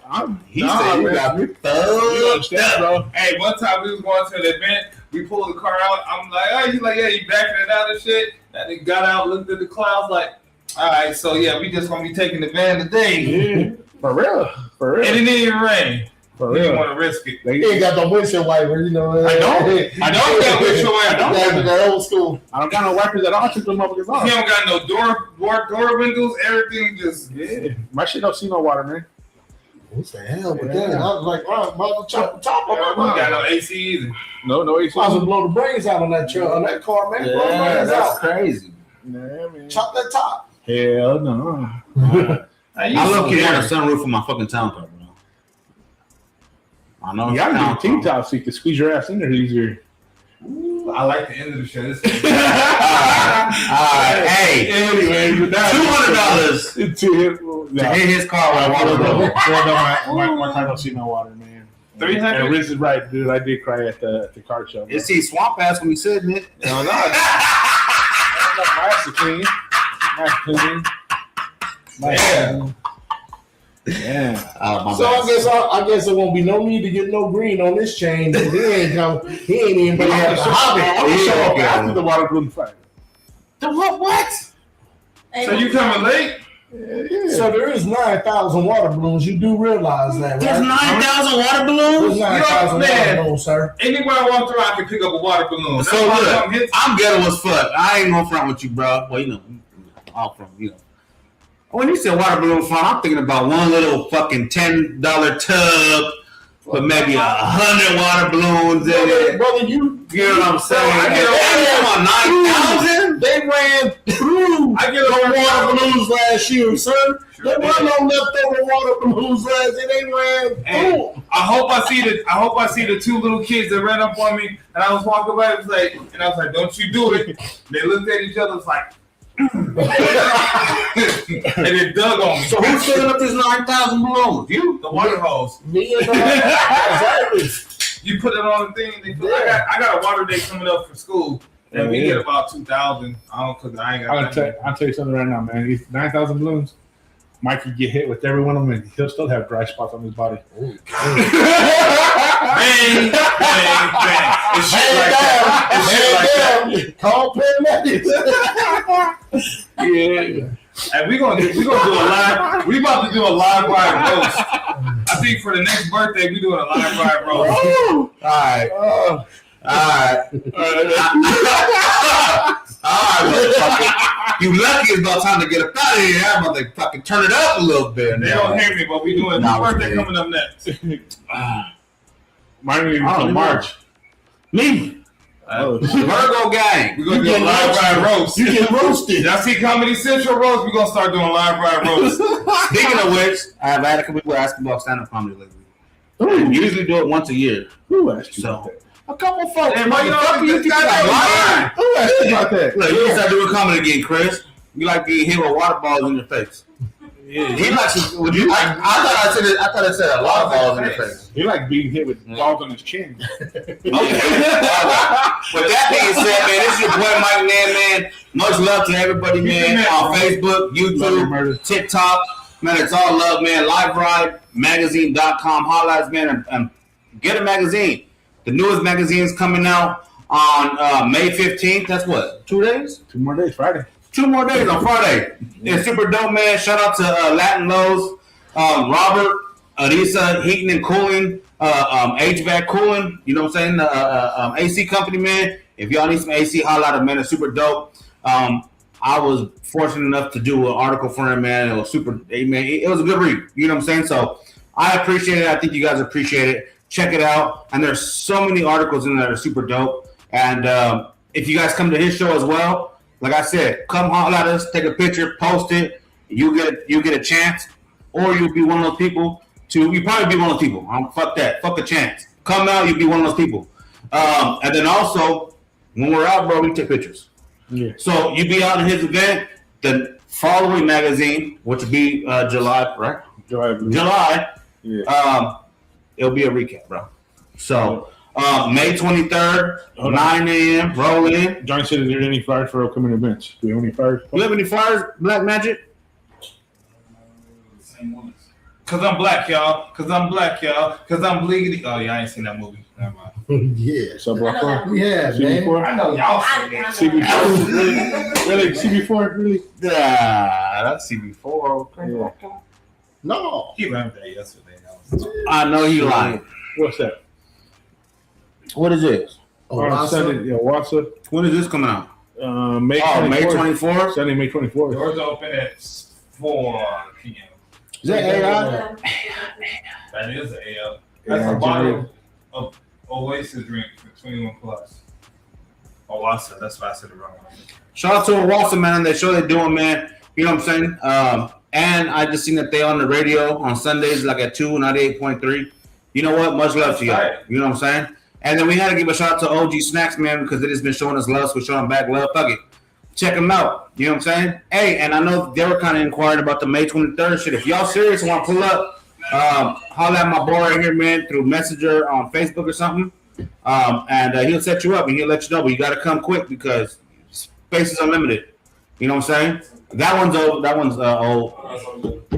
He said you got me. You don't understand, bro. Hey, one time we was going to an event. We pulled the car out. I'm like, oh, he's like, yeah, you backing it out and shit. That nigga got out, looked at the clouds, like, all right, so yeah, we just gonna be taking the van today. Yeah, for real. And it didn't even rain. For We real. didn't want to risk it. He ain't got no windshield wiper, you know. I don't got windshield wiper. That old school. I don't got no wipers at all. Took them motherfuckers off. He don't got no door windows, everything just. Yeah, my shit don't see no water, man. What the hell with that? I was like, oh, might as well chop We on got no AC either. No AC. Might as well blow the brains out on that truck, on that car, man. Blow the Yeah, brains that's out. crazy. Nah, man. Chop that top. Hell no. I look at the sunroof of my fucking town car, bro. I know. You gotta get a T-top so you can squeeze your ass in there easier. I like the end of the show. This All right, hey. Anyway, $200 to hit his car with water. My car don't see no water, man. 300. And Riz is right, dude. I did cry at the car show. You see swamp ass when we sit in it. No, my ass is clean. My ass clean. Yeah. Yeah. So I guess there won't be no need to get no green on this chain. He ain't even been have the hobby. I'll show up after the water balloon fight. The what? So you coming late? Yeah. So there is 9,000 water balloons. You do realize that, right? There's 9,000 water balloons? There's 9,000 man. water balloons, sir. Anywhere I walk through, I can pick up a water balloon. That's So why look, I'm hit- I'm ghetto as fuck. I ain't gonna front with you, bro. Well, you know, all from, you know. When you said water balloon fun, I'm thinking about one little fucking $10 tub with maybe 100 water balloons in it. Brother, you know what I'm saying? I get on 9,000? They ran through the water balloons last year, sir. There were no leftover water balloons last year. They ran through. I hope I see the 2 little kids that ran up on me, and I was walking by. I was like, "Don't you do it!" They looked at each other, was like, and it dug on me. So who's filling up this 9,000 balloons? You? The water hose. Me and exactly. You put it on the thing. I got a water day coming up for school, and we get about 2,000. I don't cook. I ain't got. I'll tell you something right now, man. These 9,000 balloons, Mike could get hit with every one of them, and he'll still have dry spots on his body. Bang, bang, bang. It's shit like that. It's shit like that. Call paramedics. Yeah. And we gonna do a live. We about to do a live ride roast. I think for the next birthday we doing a live ride roast. All right. Alright, motherfucker. You lucky it's about time to get up out of here. I'm about to fucking turn it up a little bit. They don't hear me, but we doing birthday coming up next. Mine is in March. Me. Virgo gang. We're gonna do a live ride roast. You get roasted. Y'all see Comedy Central roast? We're gonna start doing live ride roast. Speaking of which, I've had a couple people asking about stand-up comedy lately. I usually do it once a year. Who asked you So about that? A couple folks. Hey, man, you know, you this guy lying. Who asked you about that? Look, you start doing comedy again, Chris. You like being hit with water balls in your face. Yeah. He likes. Would you? I thought I said a lot of balls in your face. He like being hit with balls on his chin. Okay. With that being said, man, this is your boy Mike Man. Much love to everybody, man. On Facebook, YouTube, TikTok. Man, it's all love, man. LiveRideMagazine.com. Highlights, man, and get a magazine. The newest magazine is coming out on May 15th. That's what? 2 days? 2 more days, Friday. 2 more days on Friday. It's super dope, man. Shout out to Latin Lowe's, Robert, Arisa Heating and Cooling, HVAC Cooling. You know what I'm saying? AC company, man. If y'all need some AC, holla at them, man. It's super dope. I was fortunate enough to do an article for him, man. It was super, man. It was a good read. You know what I'm saying? So I appreciate it. I think you guys appreciate it. Check it out. And there's so many articles in there that are super dope. And if you guys come to his show as well, like I said, come holler at us, take a picture, post it. You get a chance, or you'll be one of those people. You probably be one of those people. Fuck that. Fuck a chance. Come out, you'll be one of those people. And then also, when we're out, bro, we take pictures. Yeah. So you be out in his event. The following magazine, which will be July, right? July. Yeah. It'll be a recap, bro. So May 23rd, 9 a.m. Roll in. Johnny said, "Is there any flyers for upcoming events? Do you have any flyers? You have any flyers, Black Magic?" Cause I'm black, y'all. Cause I'm bleeding. Oh yeah, I ain't seen that movie. Never mind. Yeah. So, bro, We have, man. CB4? I know y'all seen that. CB4? Really? CB4? Really? Yeah, that's CB4. Yeah. No. He remembered that yesterday. I know he lying. What's that? What is this? Sunday, yeah, Wassa. When is this coming out? May 24th. May 24th? Sunday, May 24th. Doors open at 4 p.m. Is that AI? That is an AI. Yeah, That's a bottle of Oasis drink for 21 plus. Owasa, that's why I said it wrong. Shout out to Owasa, man. They show they're doing, man. You know what I'm saying? And I just seen that they on the radio on Sundays, like at 298.3. You know what? Much love to y'all. You know what I'm saying? And then we had to give a shout out to OG Snacks, man, because it has been showing us love, so we're showing back love. Fuck it. Check them out. You know what I'm saying? Hey, and I know they were kind of inquiring about the May 23rd shit. If y'all serious and want to pull up, holla at my boy right here, man, through Messenger on Facebook or something. And he'll set you up and he'll let you know. But you got to come quick because space is unlimited. You know what I'm saying? That one's old. Old.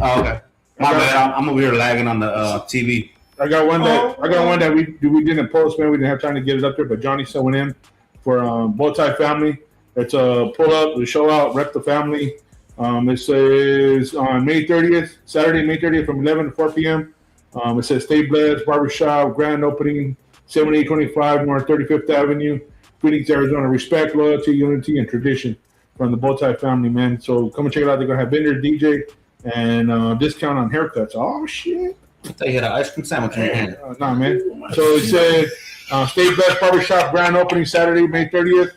Oh, okay. My bad. I'm over here lagging on the TV. I got one that we didn't post, man. We didn't have time to get it up there, but Johnny sent one in for Bowtie Family. It's a pull up, the show out, rep the family. It says on May 30th, Saturday, May 30th from 11 to 4 p.m. It says Stay Blessed, Barbershop, grand opening, 7825 North 35th Avenue, Phoenix, Arizona. Respect, loyalty, unity, and tradition from the Bowtie family, man. So come and check it out. They're going to have vendors, DJ, and discount on haircuts. Oh, shit. They had an ice cream sandwich in your hand. Nah, man. So it said Stay Blessed, Barbershop, grand opening, Saturday, May 30th.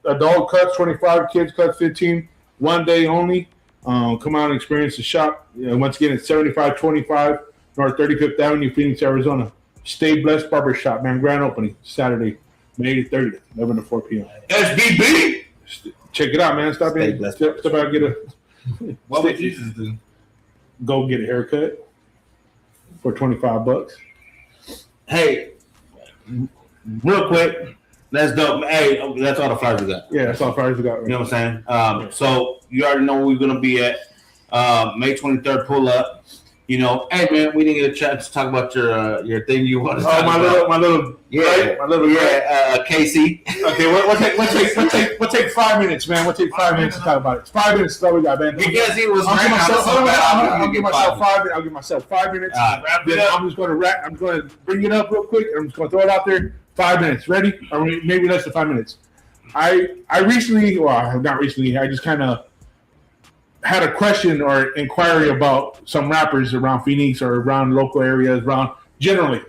Adult cuts 25, kids cuts 15, 1 day only. Come out and experience the shop. Once again, it's 7525 North 35th Avenue, Phoenix, Arizona. Stay Blessed Barbershop, man. Grand opening Saturday, May 30th, 11 to 4 p.m. SBB. Check it out, man. Step out and get a. What would Jesus do? Go get a haircut for $25. Hey, real quick. That's dope. Hey, that's all the flyers we got. Yeah, that's all the flyers we got. You know what I'm saying? So you already know where we're going to be at. May 23rd, pull up. You know, hey man, we didn't get a chance to talk about your thing you want to talk my about. little Casey. Okay, we'll take 5 minutes, man. We'll take 5 minutes to talk about it. It's 5 minutes is all we got, man. Because he was I'll give myself 5 minutes. I'll give myself 5 minutes. Wrap it Then up. I'm just going to bring it up real quick. I'm just going to throw it out there. 5 minutes. Ready? Or maybe less than 5 minutes. I recently, well, not recently, I just kind of had a question or inquiry about some rappers around Phoenix or around local areas, around general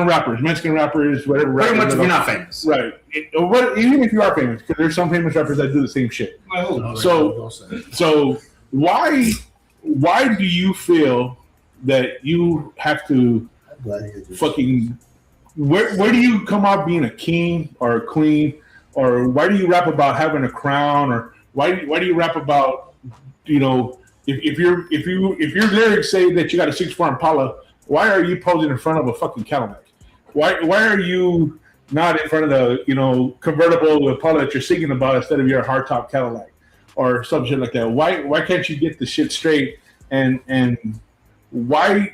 rappers, Mexican rappers, whatever. Pretty rappers, much if you're not famous. Right. Even if you are famous, because there's some famous rappers that do the same shit. So why do you feel that you have to fucking where do you come out being a king or a queen, or why do you rap about having a crown, or why do you rap about, you know, if your lyrics say that you got a 6'4" Impala, why are you posing in front of a fucking Cadillac? Why are you not in front of the, you know, convertible Impala that you're singing about instead of your hardtop Cadillac or some shit like that? Why can't you get the shit straight? And why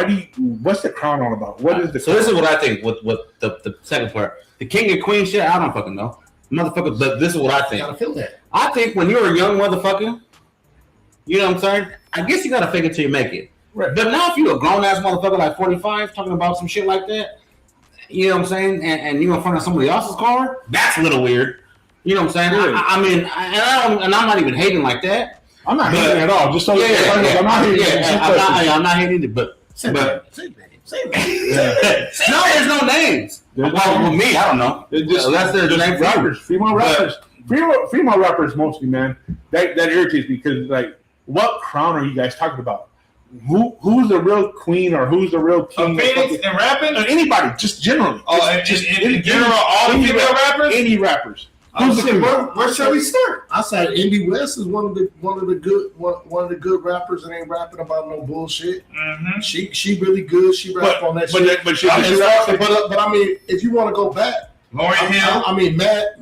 do you, what's the crown all about? What is the So this is what I think with the second part. The king and queen shit, I don't fucking know. Motherfucker, but this is what I think. Gotta feel that. I think when you're a young motherfucker, you know what I'm saying? I guess you gotta fake it till you make it. Right. But now if you're a grown ass motherfucker like 45 talking about some shit like that, you know what I'm saying? And you in front of somebody else's car, that's a little weird. You know what I'm saying? Really? I mean, and I'm not even hating like that. I'm not hating at all. Just so I'm not hating. I'm not hating it, but Say no, Yeah. there's no names. There's Well, no- with me, I don't know. That's their name. rappers, female rappers mostly, man. That irritates me because, like, what crown are you guys talking about? Who's the real queen or who's the real king? Phoenix and rapping? Anybody, just generally. In general, all the female rappers? Any rappers. Who's the where shall we start? I said Indie West is one of the good rappers that ain't rapping about no bullshit. Mm-hmm. She really good. She rap on that shit. But I mean, if you want to go back, Lauryn Hill. I mean, Matt,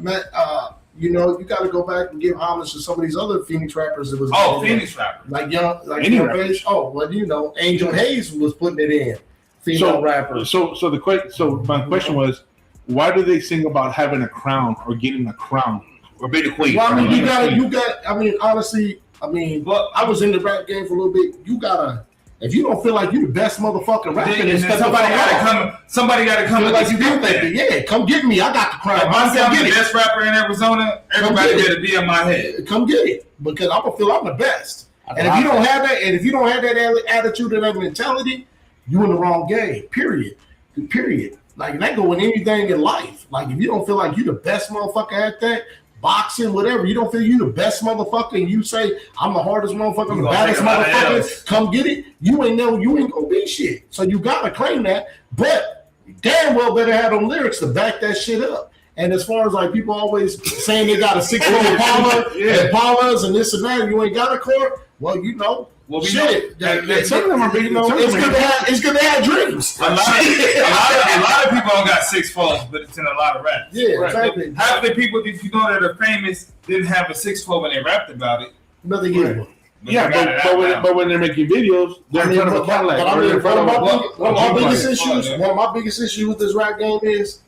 you know, you got to go back and give homage to some of these other Phoenix rappers that was. Phoenix rappers. Like Any Young rappers. Page. Oh, well, you know, Angel Hayes was putting it in. Female rappers. So my question was, why do they sing about having a crown or getting a crown? Or be the queen. Well, I mean, you got. I mean, honestly, well, I was in the rap game for a little bit. You gotta. If you don't feel like you the best motherfucker rapping, Then somebody gotta come like you do that. Yeah, come get me. I got the crown. If I'm the best rapper in Arizona, everybody better be in my head. Come get it, because I'm gonna feel I'm the best. And if you don't have that, attitude and that mentality, you in the wrong game. Period. Like that go in anything in life. Like if you don't feel like you the best motherfucker at that, boxing, whatever, you don't feel you the best motherfucker, and you say I'm the hardest motherfucker, the baddest motherfucker, come get it. You ain't gonna be shit. So you gotta claim that, but damn well better have them lyrics to back that shit up. And as far as like people always saying they got a 6'4" Impala and Impalas and this and that, you ain't got a car. Well, you know. Well, shit. Some of them are big. It's good to have dreams. A lot of people don't got 6'4", but it's in a lot of raps. Yeah, exactly. Half the people, if you know that are famous, didn't have a 6'4" when they rapped about it. But they get it. Yeah, but when they're making videos, they're in front of a Cadillac. One of my biggest issues with this rap game is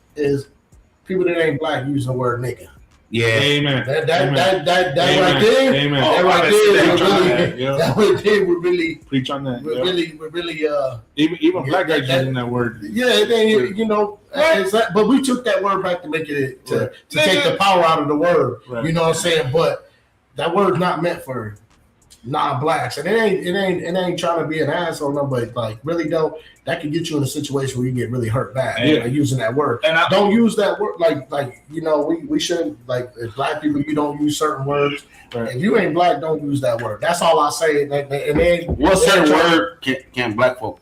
people that ain't black using the word nigga. Yeah, amen. That right there. Amen. That right there would really preach on that. We're really even black guys using that word. Yeah, you know, but we took that word back to make it to take the power out of the word. Right. You know what I'm saying? But that word's not meant for non-blacks, and it ain't trying to be an asshole. No, but like really though, that could get you in a situation where you get really hurt bad by using that word. And don't use that word like you know we shouldn't, like as black people, you don't use certain words. Right. If you ain't black, don't use that word. That's all I say. And then what certain word can black folk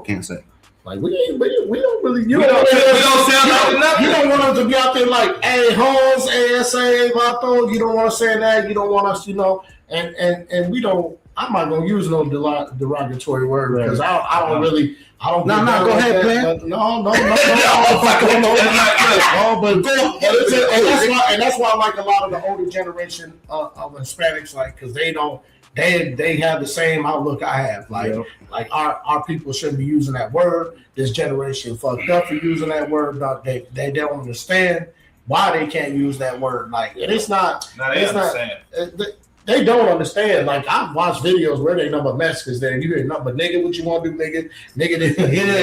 can't say? Like we don't really. You don't want us to be out there like, hey, hoes, ASA, vato. You don't want to say that. You don't want us, you know. And we don't. I'm not gonna use no derogatory word because I don't really. I don't. No, go ahead, man. No. But that's why I like a lot of the older generation of Hispanics, like, because they don't they have the same outlook I have. Like our people shouldn't be using that word. This generation fucked up for using that word. They don't understand why they can't use that word. Like, and it's not. No, they understand. They don't understand. Like, I've watched videos where they number Mexicans there, and you hear nothing but nigga, what you want to do, nigga? Nigga,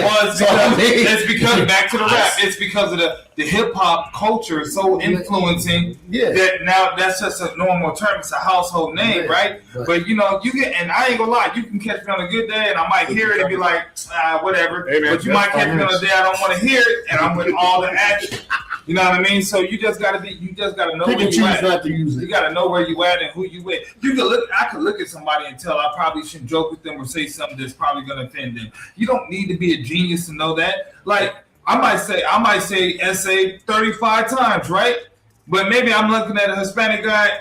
well, it's because back to the rap. It's because of the hip hop culture is so influencing that now that's just a normal term. It's a household name, right? But you know, you get, and I ain't gonna lie, you can catch me on a good day, and I might hear it and be like, whatever. Hey, man, but you might catch me on a day I don't want to hear it, and I'm with all the action. You know what I mean? So you just gotta know where you at. Not to use it. You gotta know where you at and who you with. I could look at somebody and tell I probably shouldn't joke with them or say something that's probably gonna offend them. You don't need to be a genius to know that. Like I might say essay 35 times, right? But maybe I'm looking at a Hispanic guy.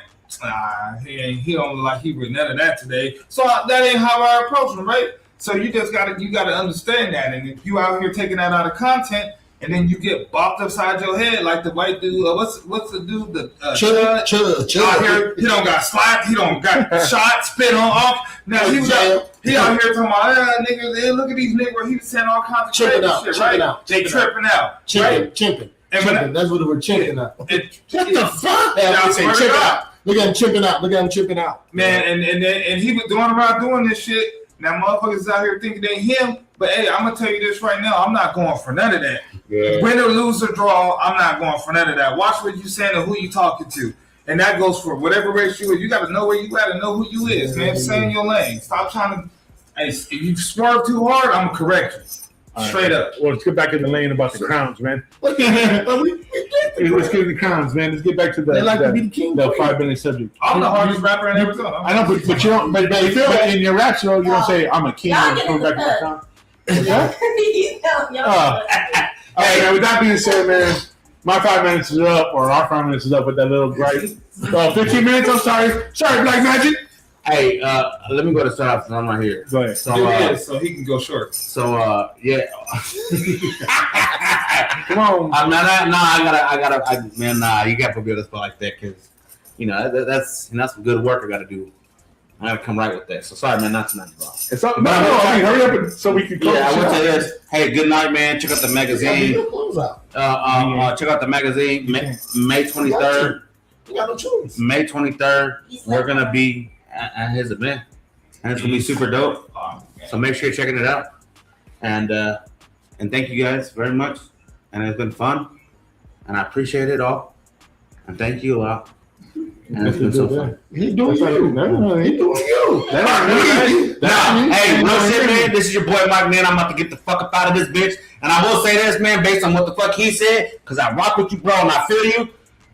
He don't look like he read none of that today. So that ain't how I approach him, right? So you gotta understand that. And if you out here taking that out of content, and then you get bopped upside your head like the white dude. What's the dude? The Chud. Out here, he don't got slapped. He don't got shot, spit on off. Now he out here talking about niggas. Look at these niggas. He was saying all kinds of crazy shit, right? They tripping out, chimping. That's what we're chimping out. What the fuck? Look at him chimping out. Man, and he was going around doing this shit. Now motherfuckers out here thinking they him. But hey, I'm gonna tell you this right now. I'm not going for none of that. Yeah. Win or lose or draw, I'm not going for none of that. Watch what you saying and who you talking to, and that goes for whatever race you is. You got to know where you at and know who you is, man. Stay in your lane. Stop trying to. Hey, if you swerve too hard, I'm gonna correct you. Straight up. Well, let's get back in the lane about the crowns, man. Let's get the crowns, man. Let's get back to the 5-minute subject. I'm the hardest rapper in Arizona. I know, but you don't. But in your rap show, you don't say I'm a king and come back to the crown. Yeah. Hey, man, with that being said, man, my 5 minutes is up, or our 5 minutes is up with that little gripe. 15 minutes. I'm sorry, Black Magic. Hey, let me go to start since I'm right here. Go ahead. So he can go short. So yeah. Come on. You got to put me on the spot like that because that's some good work I got to do. I gotta come right with that. So sorry, man, not tonight, bro. It's up. Hurry up so we can. Yeah, I went to this. Hey, good night, man. Check out the magazine. Check out the magazine. May 23rd. You got no choice. May 23rd, we're gonna be at his event, and it's gonna be super dope. So make sure you're checking it out. And thank you guys very much. And it's been fun, and I appreciate it all. And thank you a lot. And it's been so fun. He doing you, man. He doing you. Hey, real shit, man. This is your boy Mike, man. I'm about to get the fuck up out of this bitch. And I will say this, man, based on what the fuck he said, because I rock with you, bro, and I feel you.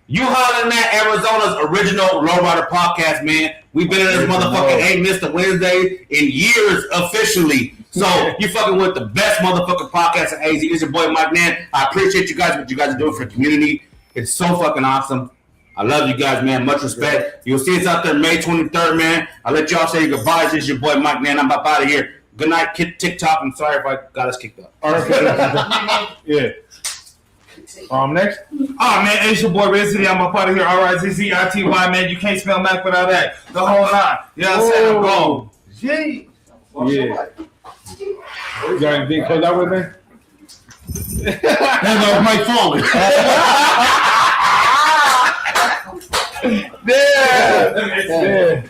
You hollering at Arizona's original Lowrider podcast, man. We've been in this motherfucking Ain't Missed a Wednesday in years officially. So you fucking with the best motherfucking podcast in AZ. It's your boy Mike, man. I appreciate you guys, what you guys are doing for the community. It's so fucking awesome. I love you guys, man. Much respect. You'll see us out there May 23rd, man. I'll let y'all say your goodbyes. This is your boy Mike, man. I'm up out of here. Good night, TikTok. I'm sorry if I got us kicked up. All right. Yeah. Next. Oh, man, it's your boy Red City. I'm up out of here. RIZZITY, man. You can't spell Mac without that. The whole line. You know what I'm saying? I'm gone. Gee. Yeah. You got anything to close out with, man? That's Mike Foley. Yeah.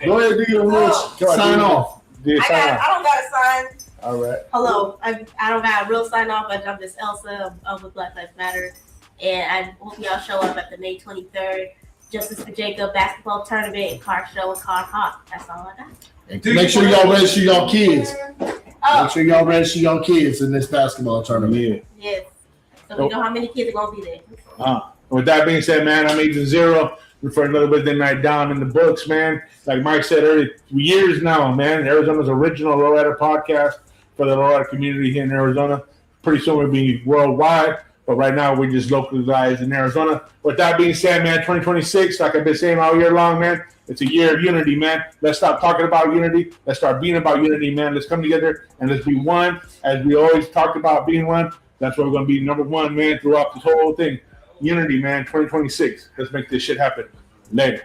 Go ahead, do your words. Sign off. I don't got a sign. All right. Hello. I don't got a real sign off, but I'm just Elsa. I'm with Black Lives Matter. And I hope y'all show up at the May 23rd Justice for Jacob basketball tournament and car show and car hop. That's all I got. Make sure y'all register your kids. Make sure y'all register your kids in this basketball tournament. Yes. So we know how many kids are going to be there. With that being said, man, I'm Agent Zero. For a little bit the night down in the books, man. Like Mike said earlier, years now, man. Arizona's original Lowrider podcast for the Lowrider community here in Arizona. Pretty soon we'll be worldwide, but right now we're just localized in Arizona. With that being said, man, 2026, like I've been saying all year long, man, it's a year of unity, man. Let's stop talking about unity. Let's start being about unity, man. Let's come together and let's be one. As we always talked about being one, that's where we're going to be number one, man, throughout this whole thing. Unity, man, 2026. Let's make this shit happen. Later.